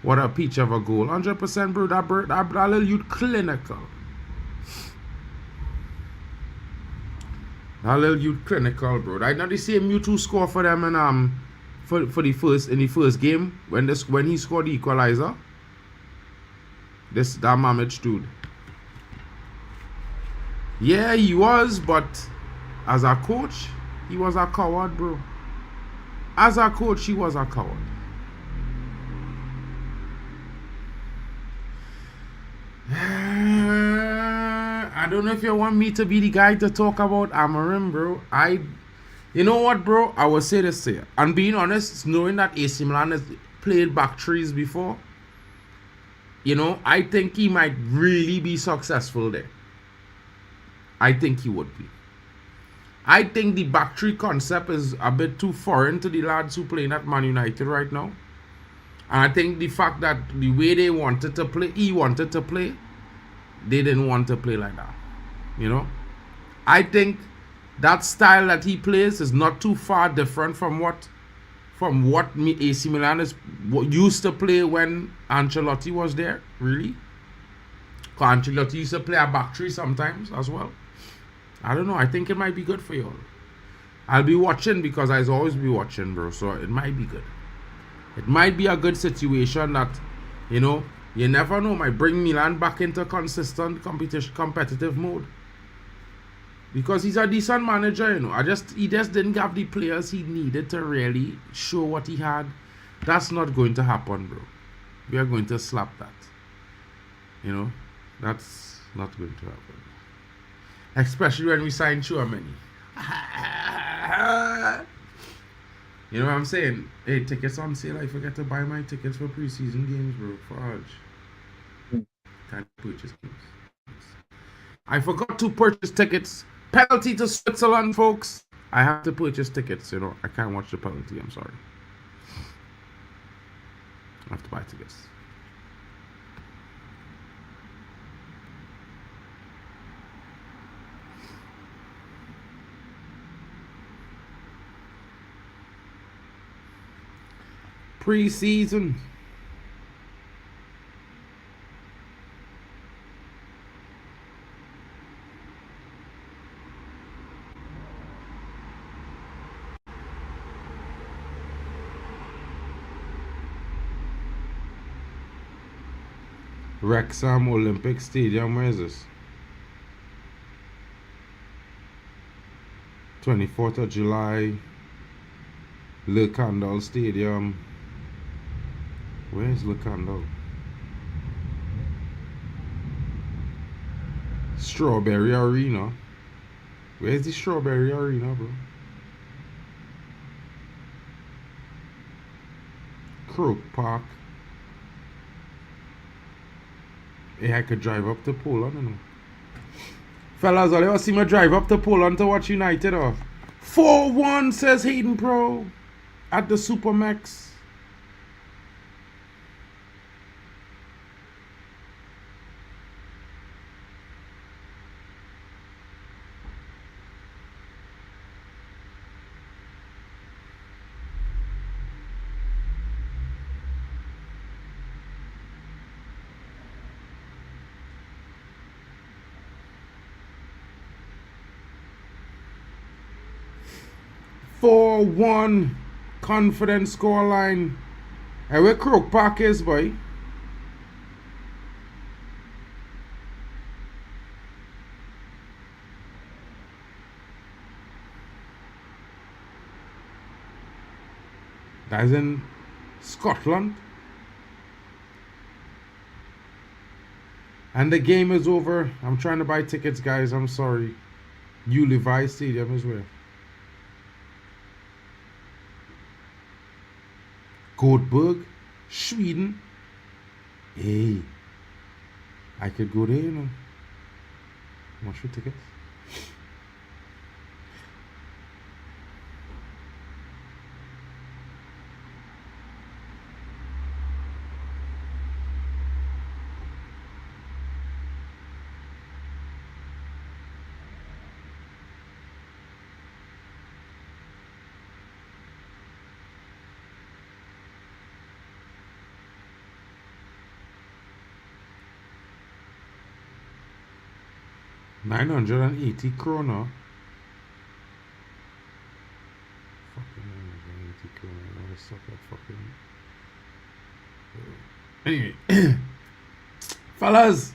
What a peach of a goal. 100%, bro. That little youth clinical. That little youth clinical, bro. Right now, the same U2 score for them and for the first game when he scored the equalizer. That Mamic dude. Yeah, he was, but as a coach, he was a coward, bro. As a coach, he was a coward. I don't know if you want me to be the guy to talk about Amorim, bro. You know what, bro? I will say this to you. And being honest, knowing that AC Milan has played back threes before, you know, I think he might really be successful there. I think he would be. I think the back three concept is a bit too foreign to the lads who playing at Man United right now. And I think the fact that the way he wanted to play, they didn't want to play like that. You know? I think that style that he plays is not too far different from what AC Milan used to play when Ancelotti was there, really. Because Ancelotti used to play a back three sometimes as well. I don't know. I think it might be good for you all. I'll be watching because I always be watching, bro. So it might be good. It might be a good situation that, you know, you never know, might bring Milan back into consistent competitive mode. Because he's a decent manager, you know. He just didn't have the players he needed to really show what he had. That's not going to happen, bro. We are going to slap that. You know, that's not going to happen. Especially when we sign Chouameni. You know what I'm saying? Hey, tickets on sale. I forget to buy my tickets for preseason games, bro. Fudge. Can't purchase games. I forgot to purchase tickets. Penalty to Switzerland, folks. I have to purchase tickets, you know. I can't watch the penalty, I'm sorry. I have to buy tickets. Pre-season. Wrexham Olympic Stadium, where is this? 24th of July. Le Candle Stadium. Where is Le Candle? Strawberry Arena. Where's the Strawberry Arena, bro? Croke Park. Hey, I could drive up to Poland, you know. Fellas, all you want to see me drive up to Poland to watch United off. 4-1, says Hayden Pro. At the Supermax. "4-1 confident scoreline." Hey, where Croke Park is, boy? That's in Scotland. And the game is over. I'm trying to buy tickets, guys. I'm sorry. Ullevi Stadium is where? Göteborg, Sweden. Hey, I could go there, you know. How much for tickets? £980 krona. Fucking £980 krona. I wanna suck that fucking. Anyway, fellas,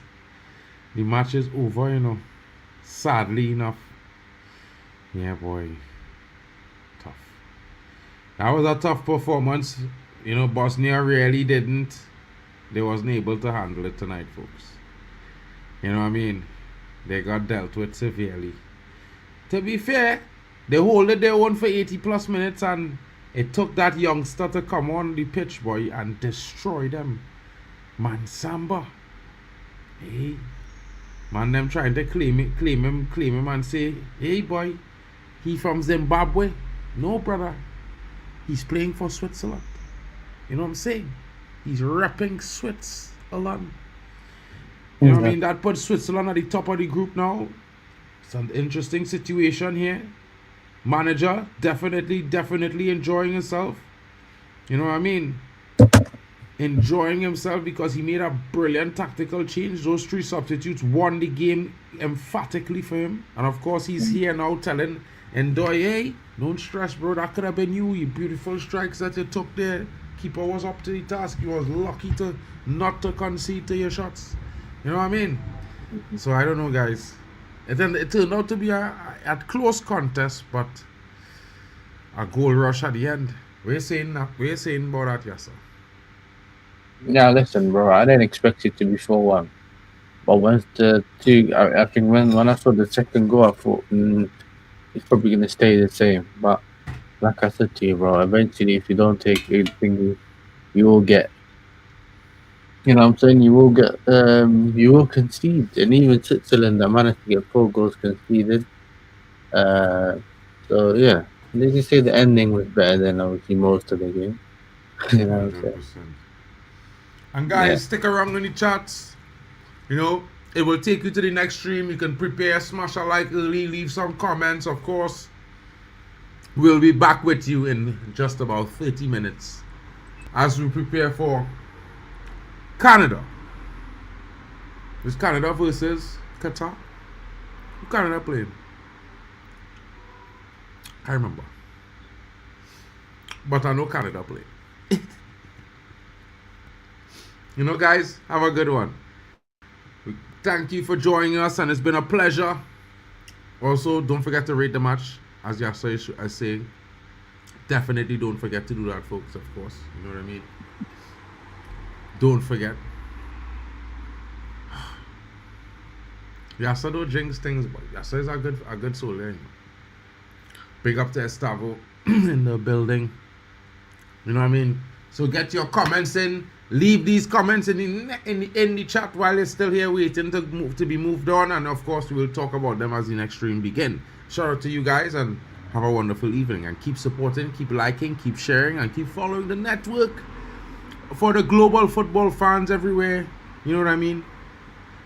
the match is over, you know. Sadly enough. Yeah, boy. Tough. That was a tough performance. You know, Bosnia really didn't. They wasn't able to handle it tonight, folks. You know what I mean? They got dealt with severely. To be fair, they holded their own for 80 plus minutes, and it took that youngster to come on the pitch, boy, and destroy them. Man, Samba. Hey. Man, them trying to claim him and say, hey, boy, he from Zimbabwe. No, brother. He's playing for Switzerland. You know what I'm saying? He's repping Switzerland. You know what I mean? That puts Switzerland at the top of the group now. It's an interesting situation here. Manager definitely enjoying himself. You know what I mean? Enjoying himself because he made a brilliant tactical change. Those three substitutes won the game emphatically for him. And of course, he's here now telling Ndoye, hey, don't stress, bro. That could have been you. You beautiful strikes that you took there. Keeper was up to the task. You was lucky to not to concede to your shots. You know what I mean? So I don't know, guys. It turned out to be a close contest, but a goal rush at the end. We're saying about that, Yasser? Yeah, listen, bro. I didn't expect it to be 4-1, but once the two, I think when I saw the second goal, I thought it's probably gonna stay the same. But like I said to you, bro, eventually, if you don't take anything, you will get. You know what I'm saying? You will concede. And even Switzerland that managed to get 4 goals conceded. So yeah, they can say the ending was better than obviously most of the game. You know what I'm saying? 100%. And Yeah. guys, stick around in the chats. You know, it will take you to the next stream. You can prepare, smash a like early, leave some comments, of course. We'll be back with you in just about 30 minutes as we prepare for Canada. It's Canada versus Qatar. Who Canada playing? I remember. But I know Canada played. You know, guys, have a good one. Thank you for joining us, and it's been a pleasure. Also, don't forget to rate the match, as Yasser is saying. Definitely don't forget to do that, folks, of course. You know what I mean? Don't forget. Yasser don't jinx things, but Yasser is a good soul, you know. Big up to Estavo in the building. You know what I mean? So get your comments in. Leave these comments in the chat while it's still here waiting to be moved on. And of course, we'll talk about them as the next stream begin. Shout out to you guys and have a wonderful evening. And keep supporting, keep liking, keep sharing, and keep following the network for the global football fans everywhere. You know what I mean?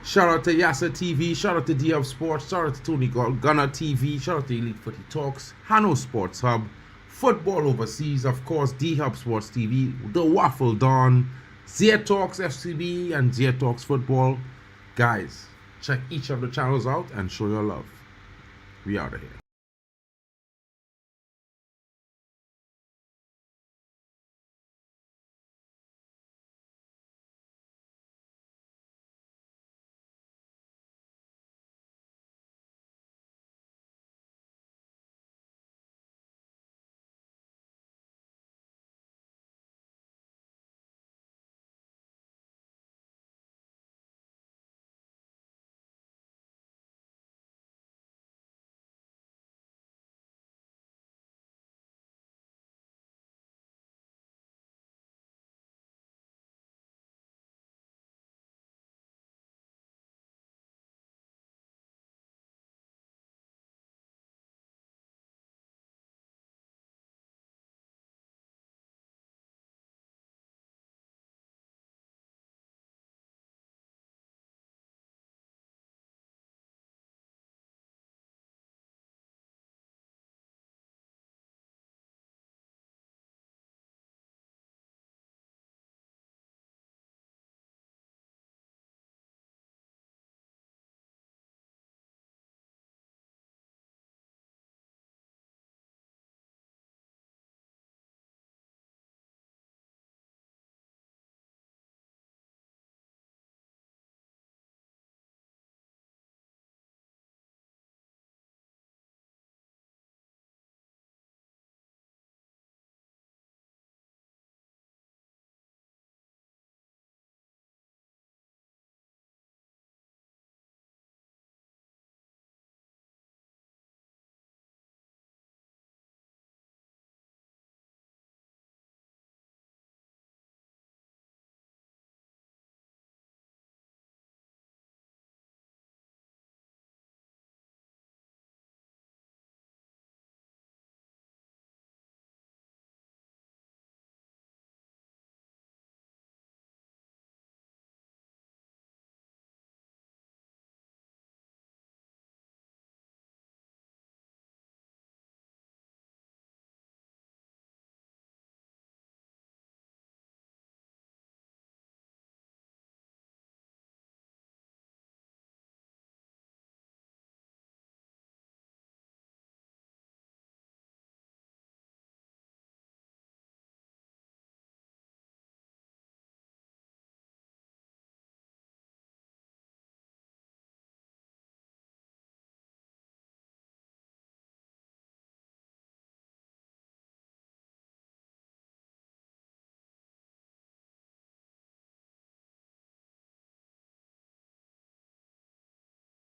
Shout out to Yasser TV, shout out to DF Sports, shout out to Tony Gunner TV, shout out to Elite Footy Talks, Hanno Sports Hub, Football Overseas, of course, D-Hub Sports TV, the Waffle Don, ZeerTalks FCB, and ZeerTalks Football. Guys, check each of the channels out and show your love. We out of here.